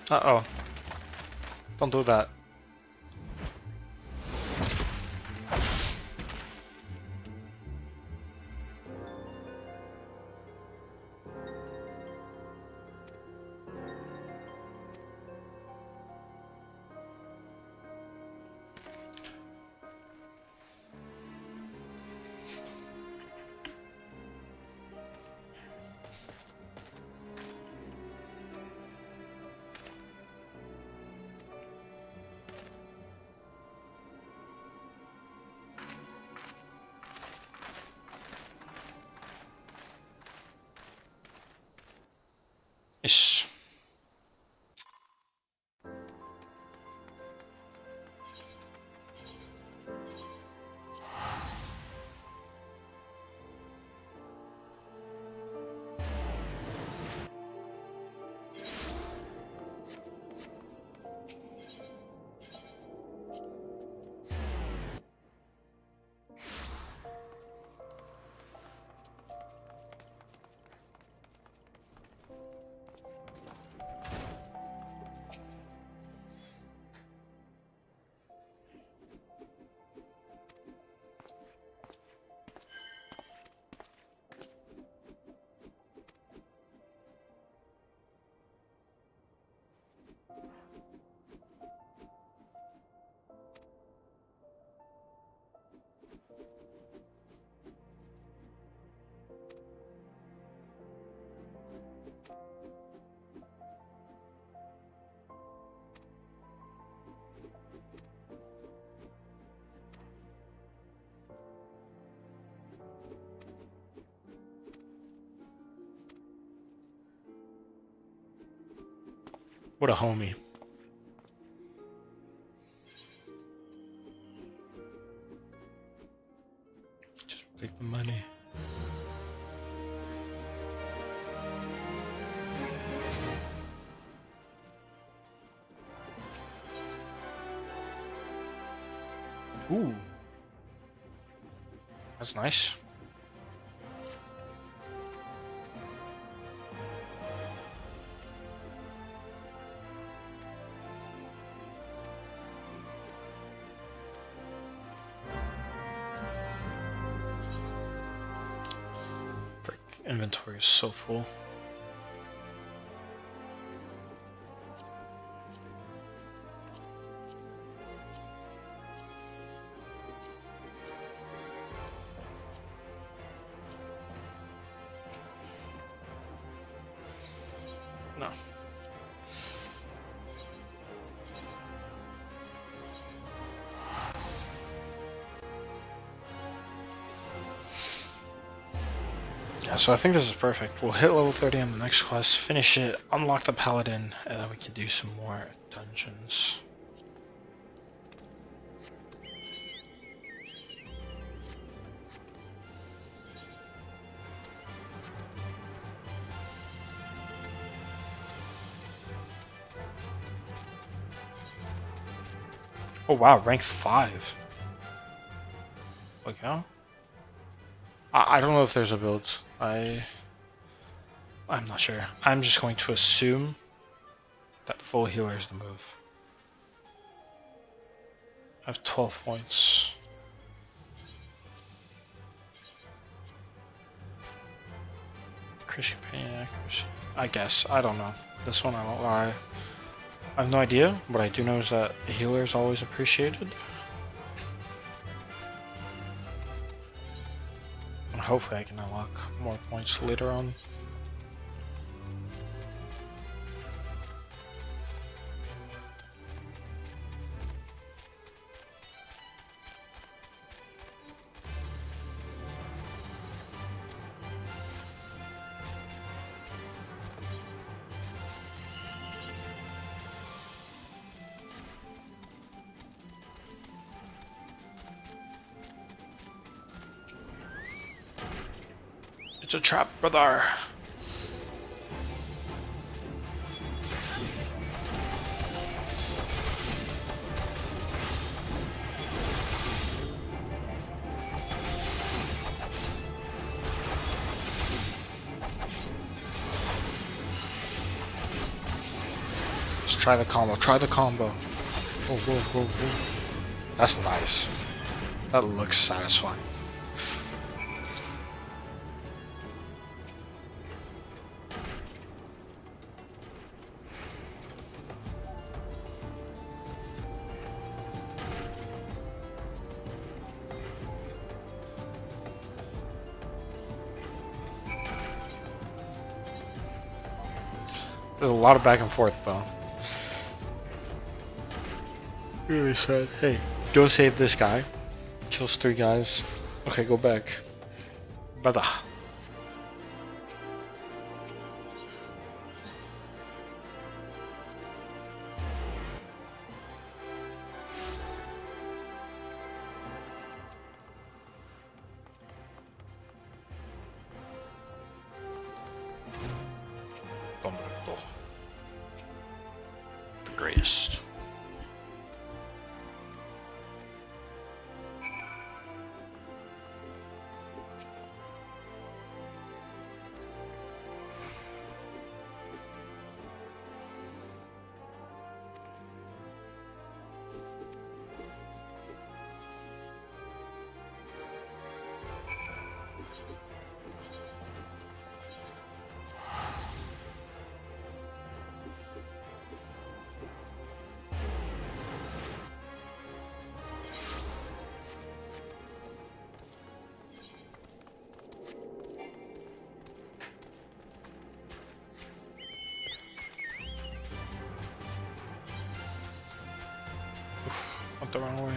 Uh-oh. Don't do that. Ish. What a homie. Just take the money. Ooh. That's nice. Frick, inventory is so full. No. Yeah, so I think this is perfect. We'll hit level 30 on the next quest, finish it, unlock the Paladin, and then we can do some more dungeons. Oh wow, rank 5. Okay. I don't know if there's a build. I'm not sure. I'm just going to assume that full healer is the move. I have 12 points. Crushing pain accuracy. I guess. I don't know. This one I won't lie. I have no idea. What I do know is that a healer is always appreciated. And hopefully I can unlock more points later on. It's a trap, brother. Let's try the combo. Try the combo. Whoa, whoa, whoa, whoa. That's nice. That looks satisfying. There's a lot of back and forth, though. Really sad. Hey, go save this guy. Kills 3 guys. Okay, go back. Brother. The greatest. Went the wrong way.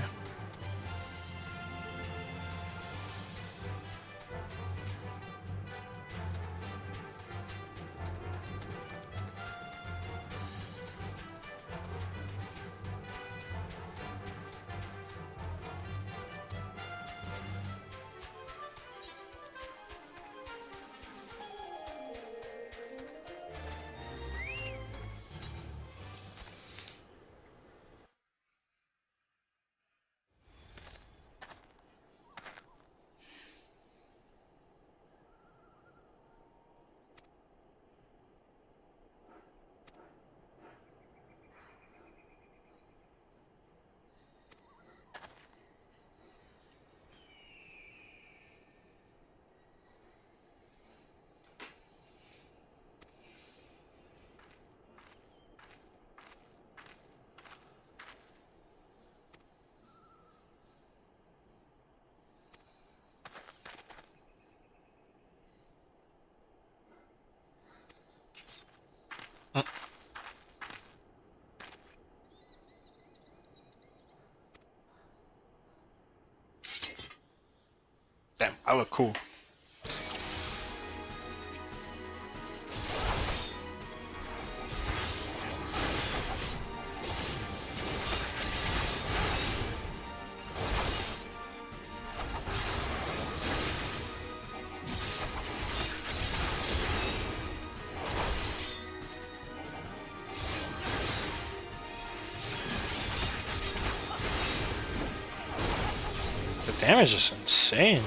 Damn, I look cool. The damage is insane.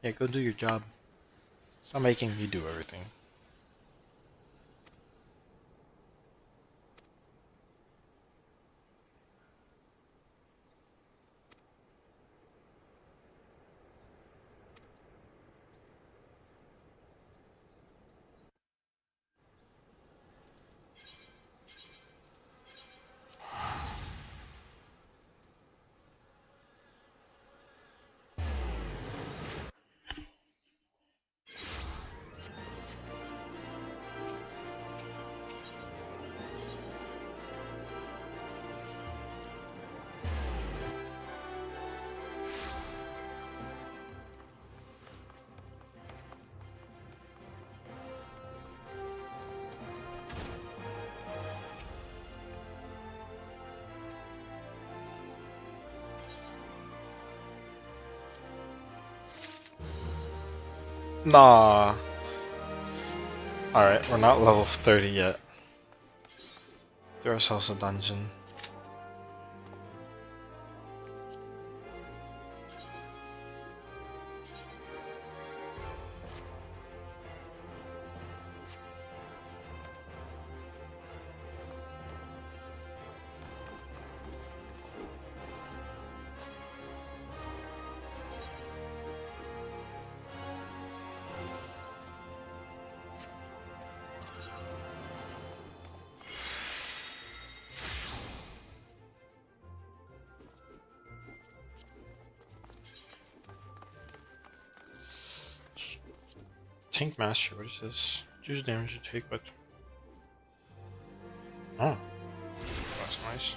Yeah, go do your job. Stop making me do everything. Nah. Alright, we're not level 30 yet. Do ourselves a dungeon. Tank Master, what is this? Reduce damage you take, but... Oh. That's nice.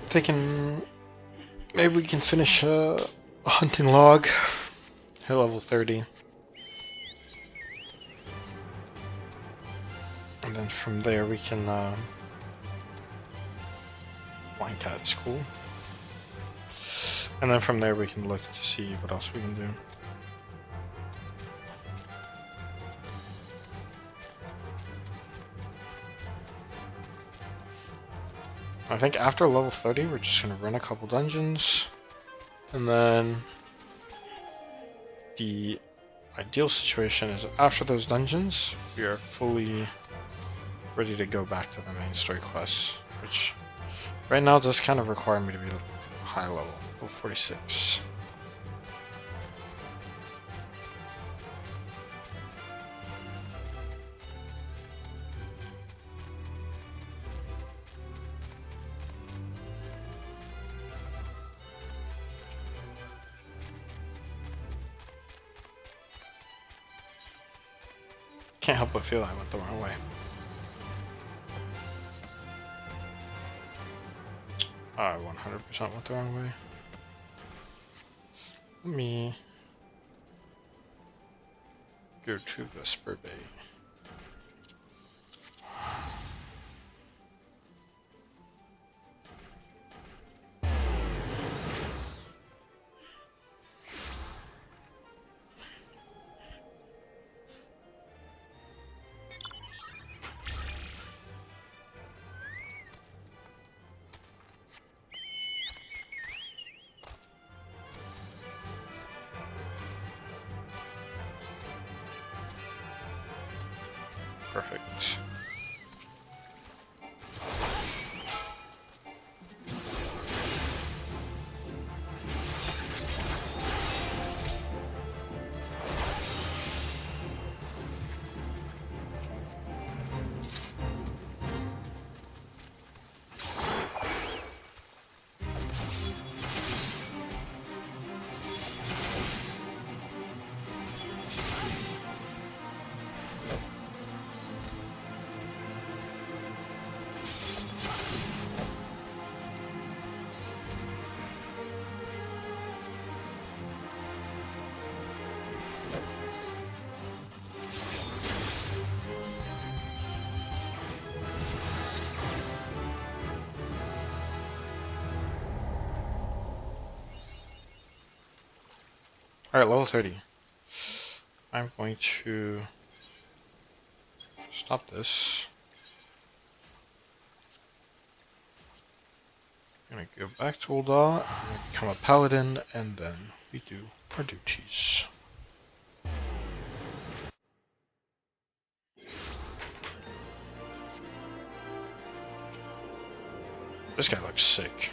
Thinking maybe we can finish a hunting log. Hit level 30. And then from there we can flank at school. And then from there we can look to see what else we can do. I think after level 30 we're just going to run a couple dungeons, and then the ideal situation is after those dungeons we are fully ready to go back to the main story quests, which right now does kind of require me to be high level 46. Can't help but feel I went the wrong way. I 100% went the wrong way. Let me go to Vesper Bay. Perfect. Alright, level 30. I'm going to stop this. I'm gonna go back to Ul'dah, become a Paladin, and then we do our duties. This guy looks sick.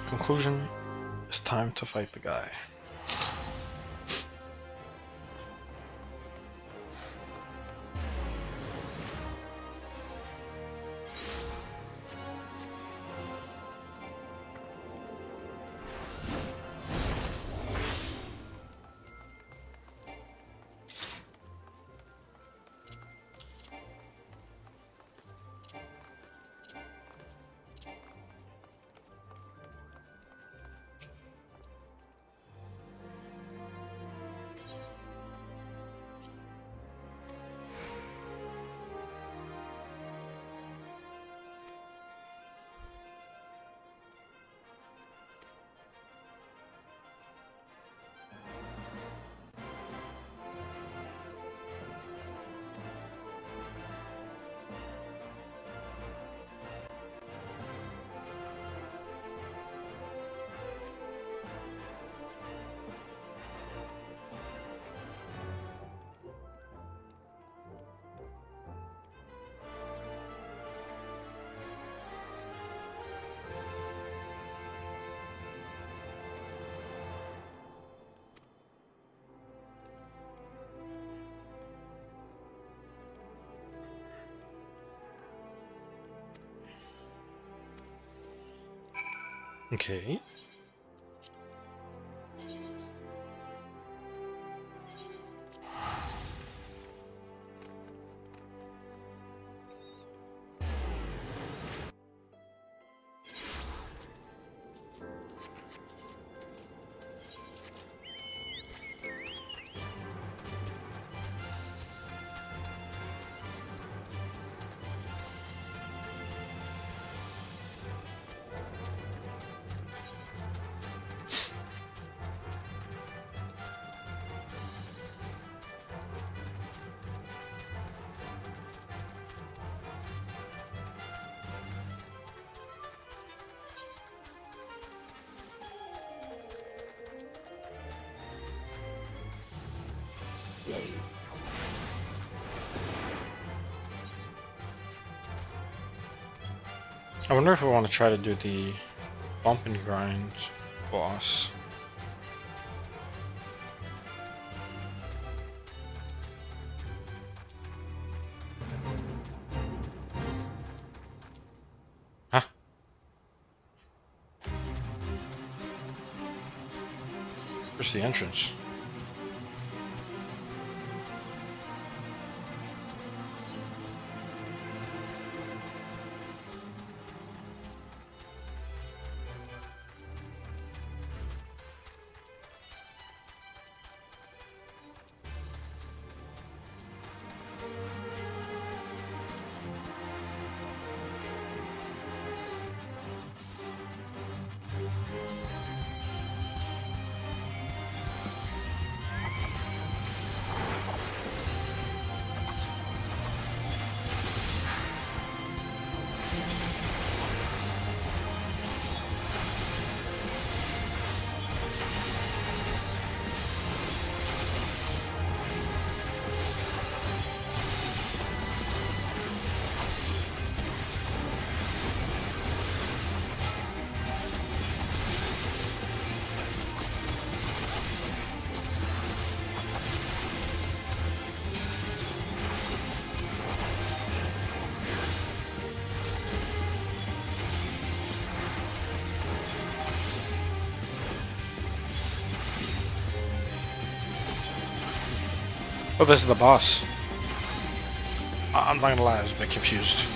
Conclusion, it's time to fight the guy. Okay. I wonder if I want to try to do the bump and grind boss. Huh? Where's the entrance? Oh, this is the boss. I'm not gonna lie, I was a bit confused.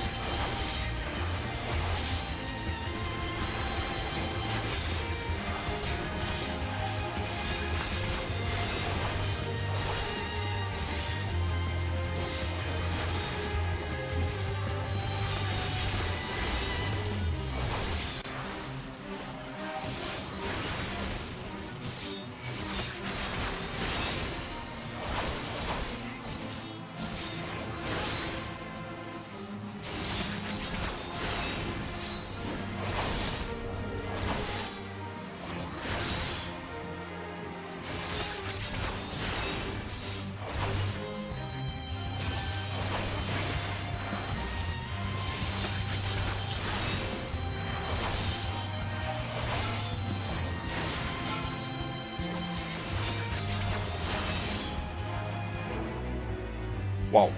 Wow,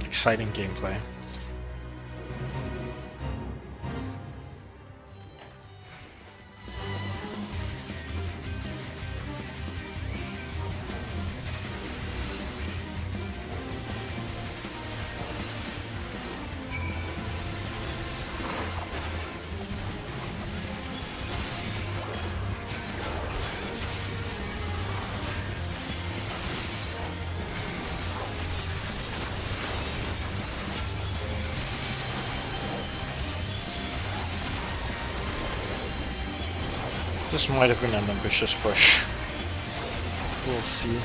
exciting gameplay. This might have been an ambitious push. We'll see.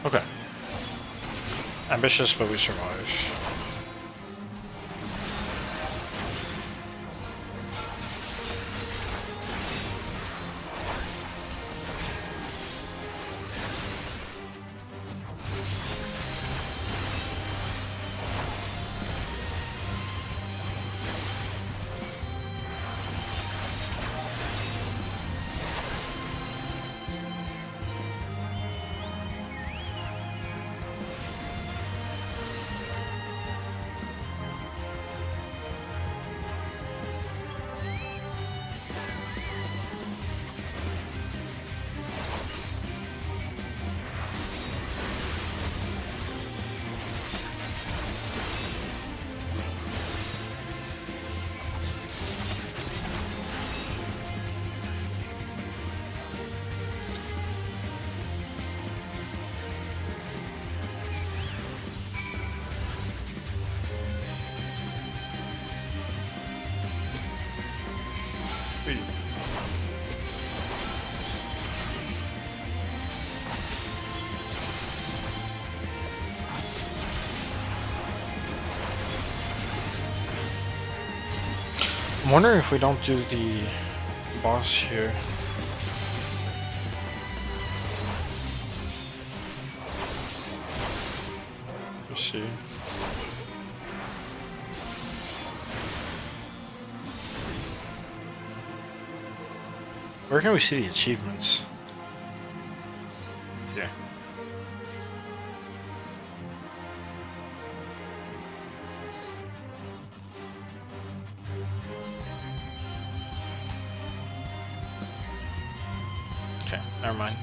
Okay. Ambitious, but we survive. I'm wondering if we don't do the boss here. Let's see. Where can we see the achievements? Yeah. Okay, never mind.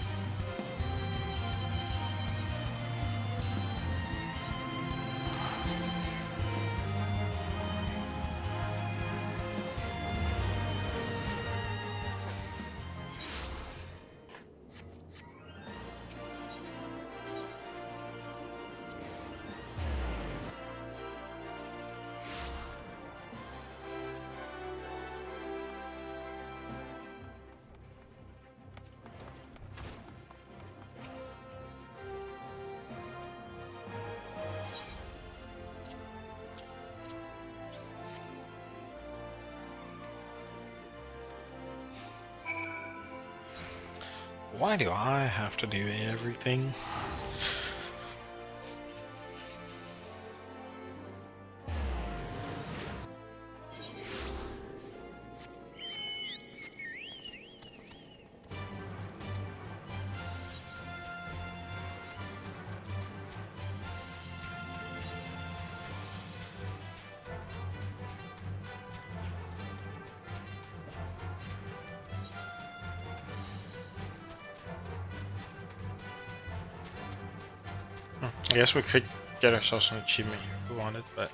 Why do I have to do everything? I guess we could get ourselves an achievement here if we wanted, but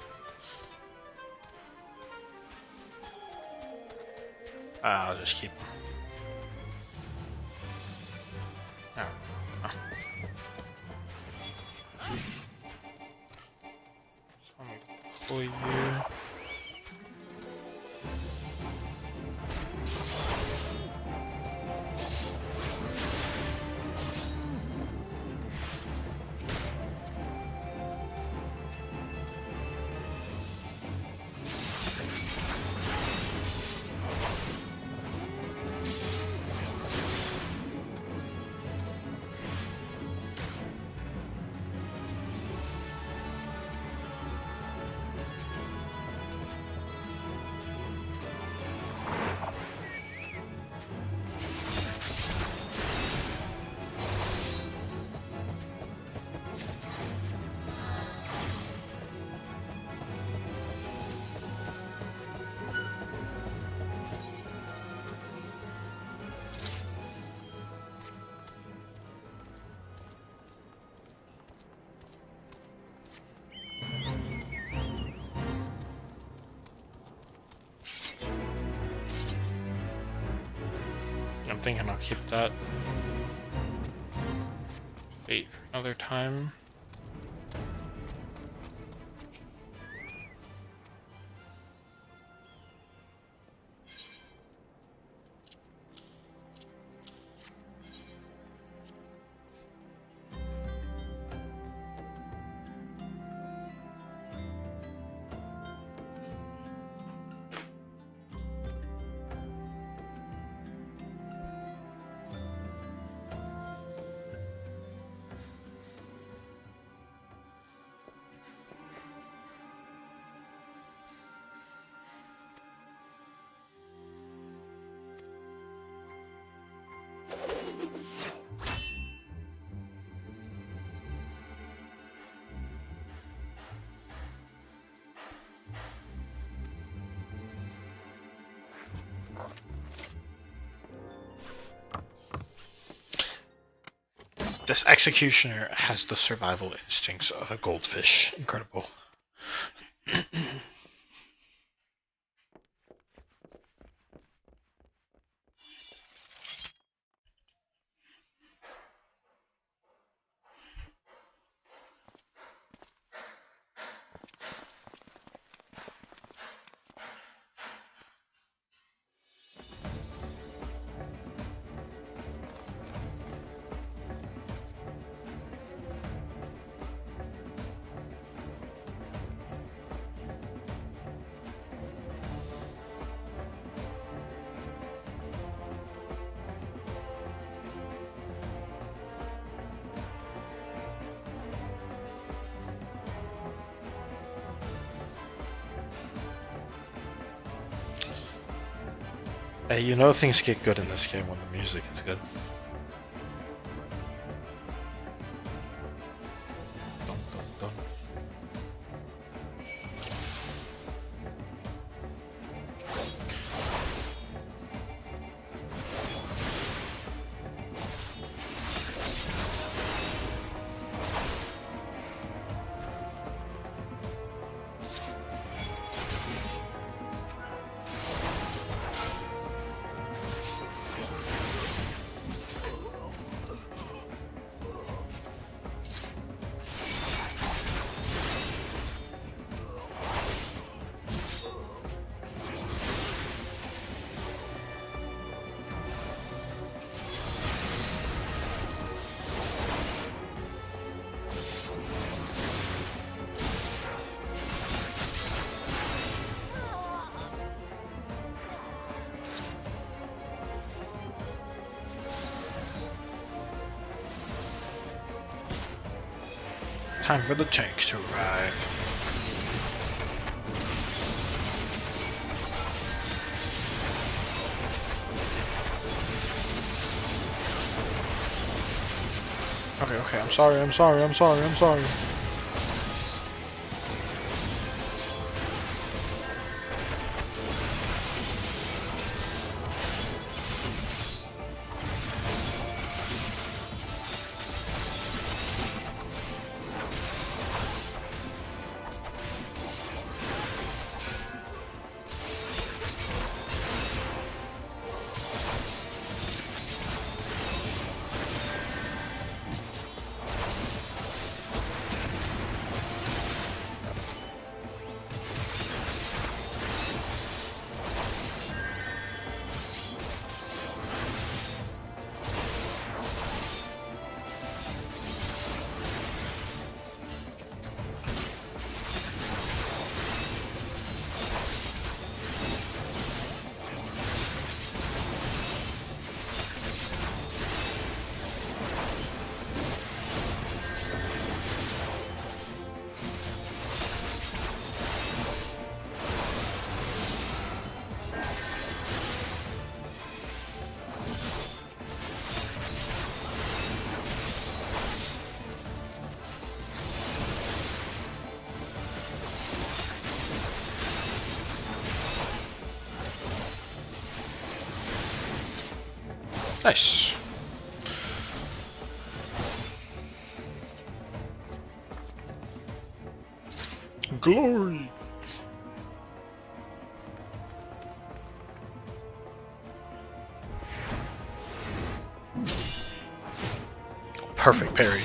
I'll just keep them. Oh. So I'm gonna pull you. I'm thinking I'll keep that fate for another time. This executioner has the survival instincts of a goldfish. Incredible. Hey, you know things get good in this game when the music is good. Dun, dun, dun. Time for the tank to arrive. Okay, I'm sorry. Nice. Glory. Perfect parry.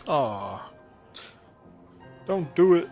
Aw. Don't do it.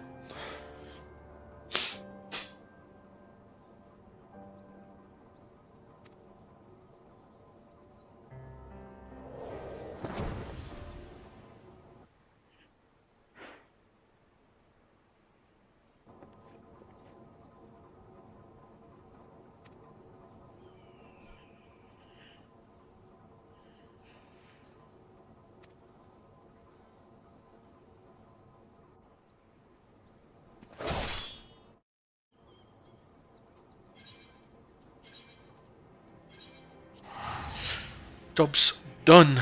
Job's done.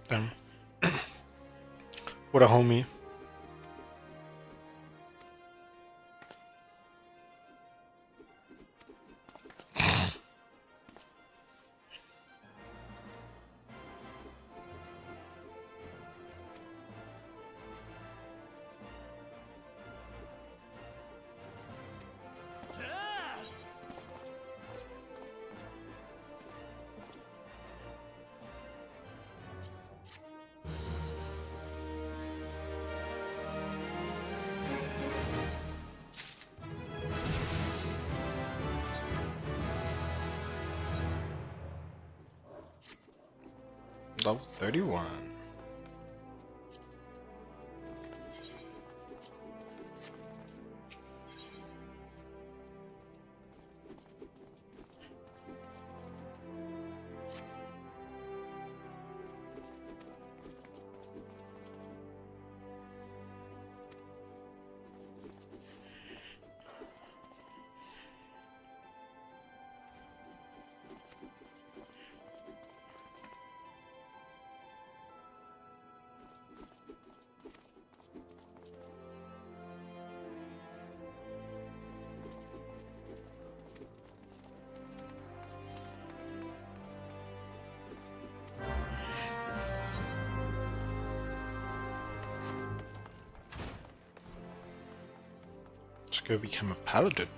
Damn. What a homie. Level 31. Let's go become a paladin.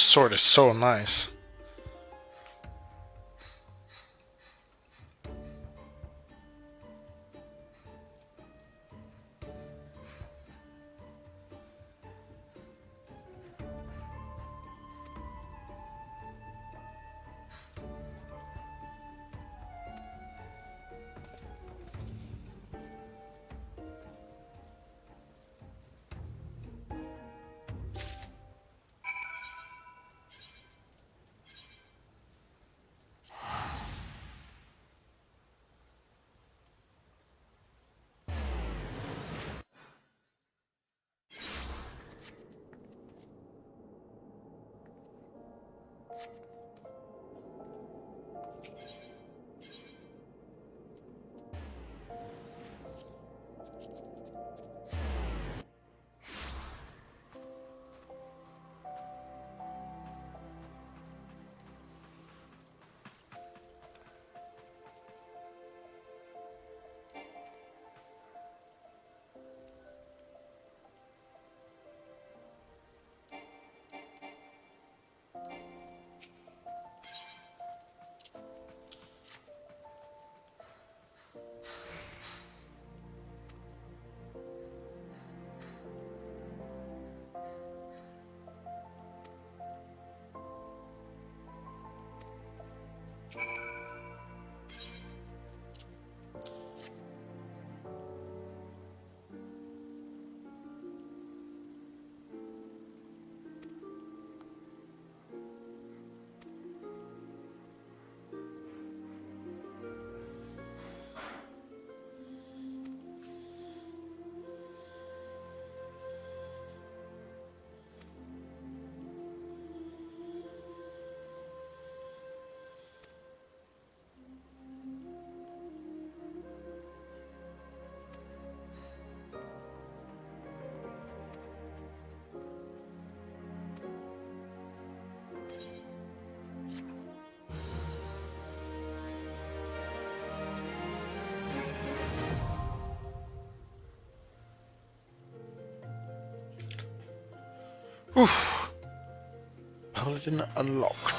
this sword is so nice. Whew. Paladin unlocked.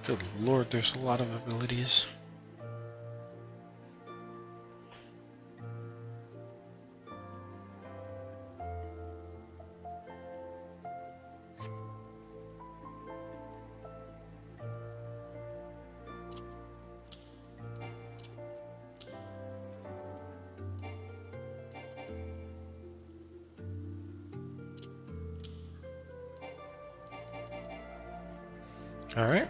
Good lord, there's a lot of abilities. Alright.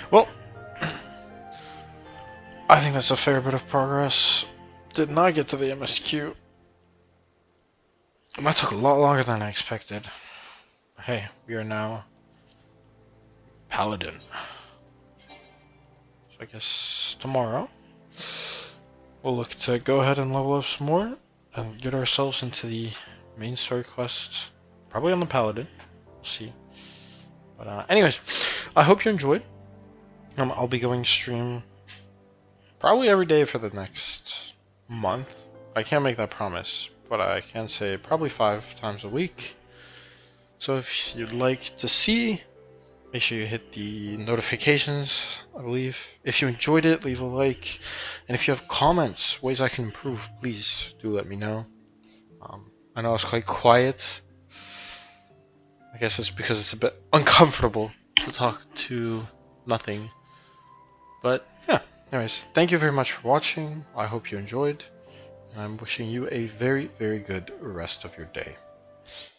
Well, I think that's a fair bit of progress. Did not get to the MSQ. That took a lot longer than I expected. Hey, we are now Paladin. So I guess tomorrow we'll look to go ahead and level up some more and get ourselves into the main story quest. Probably on the Paladin. We'll see. But anyways, I hope you enjoyed. I'll be going stream probably every day for the next month. I can't make that promise, but I can say probably 5 times a week. So if you'd like to see, make sure you hit the notifications, I believe. If you enjoyed it, leave a like. And if you have comments, ways I can improve, please do let me know. I know it's quite quiet. I guess it's because it's a bit uncomfortable to talk to nothing. But yeah, anyways, thank you very much for watching. I hope you enjoyed. And I'm wishing you a very, very good rest of your day.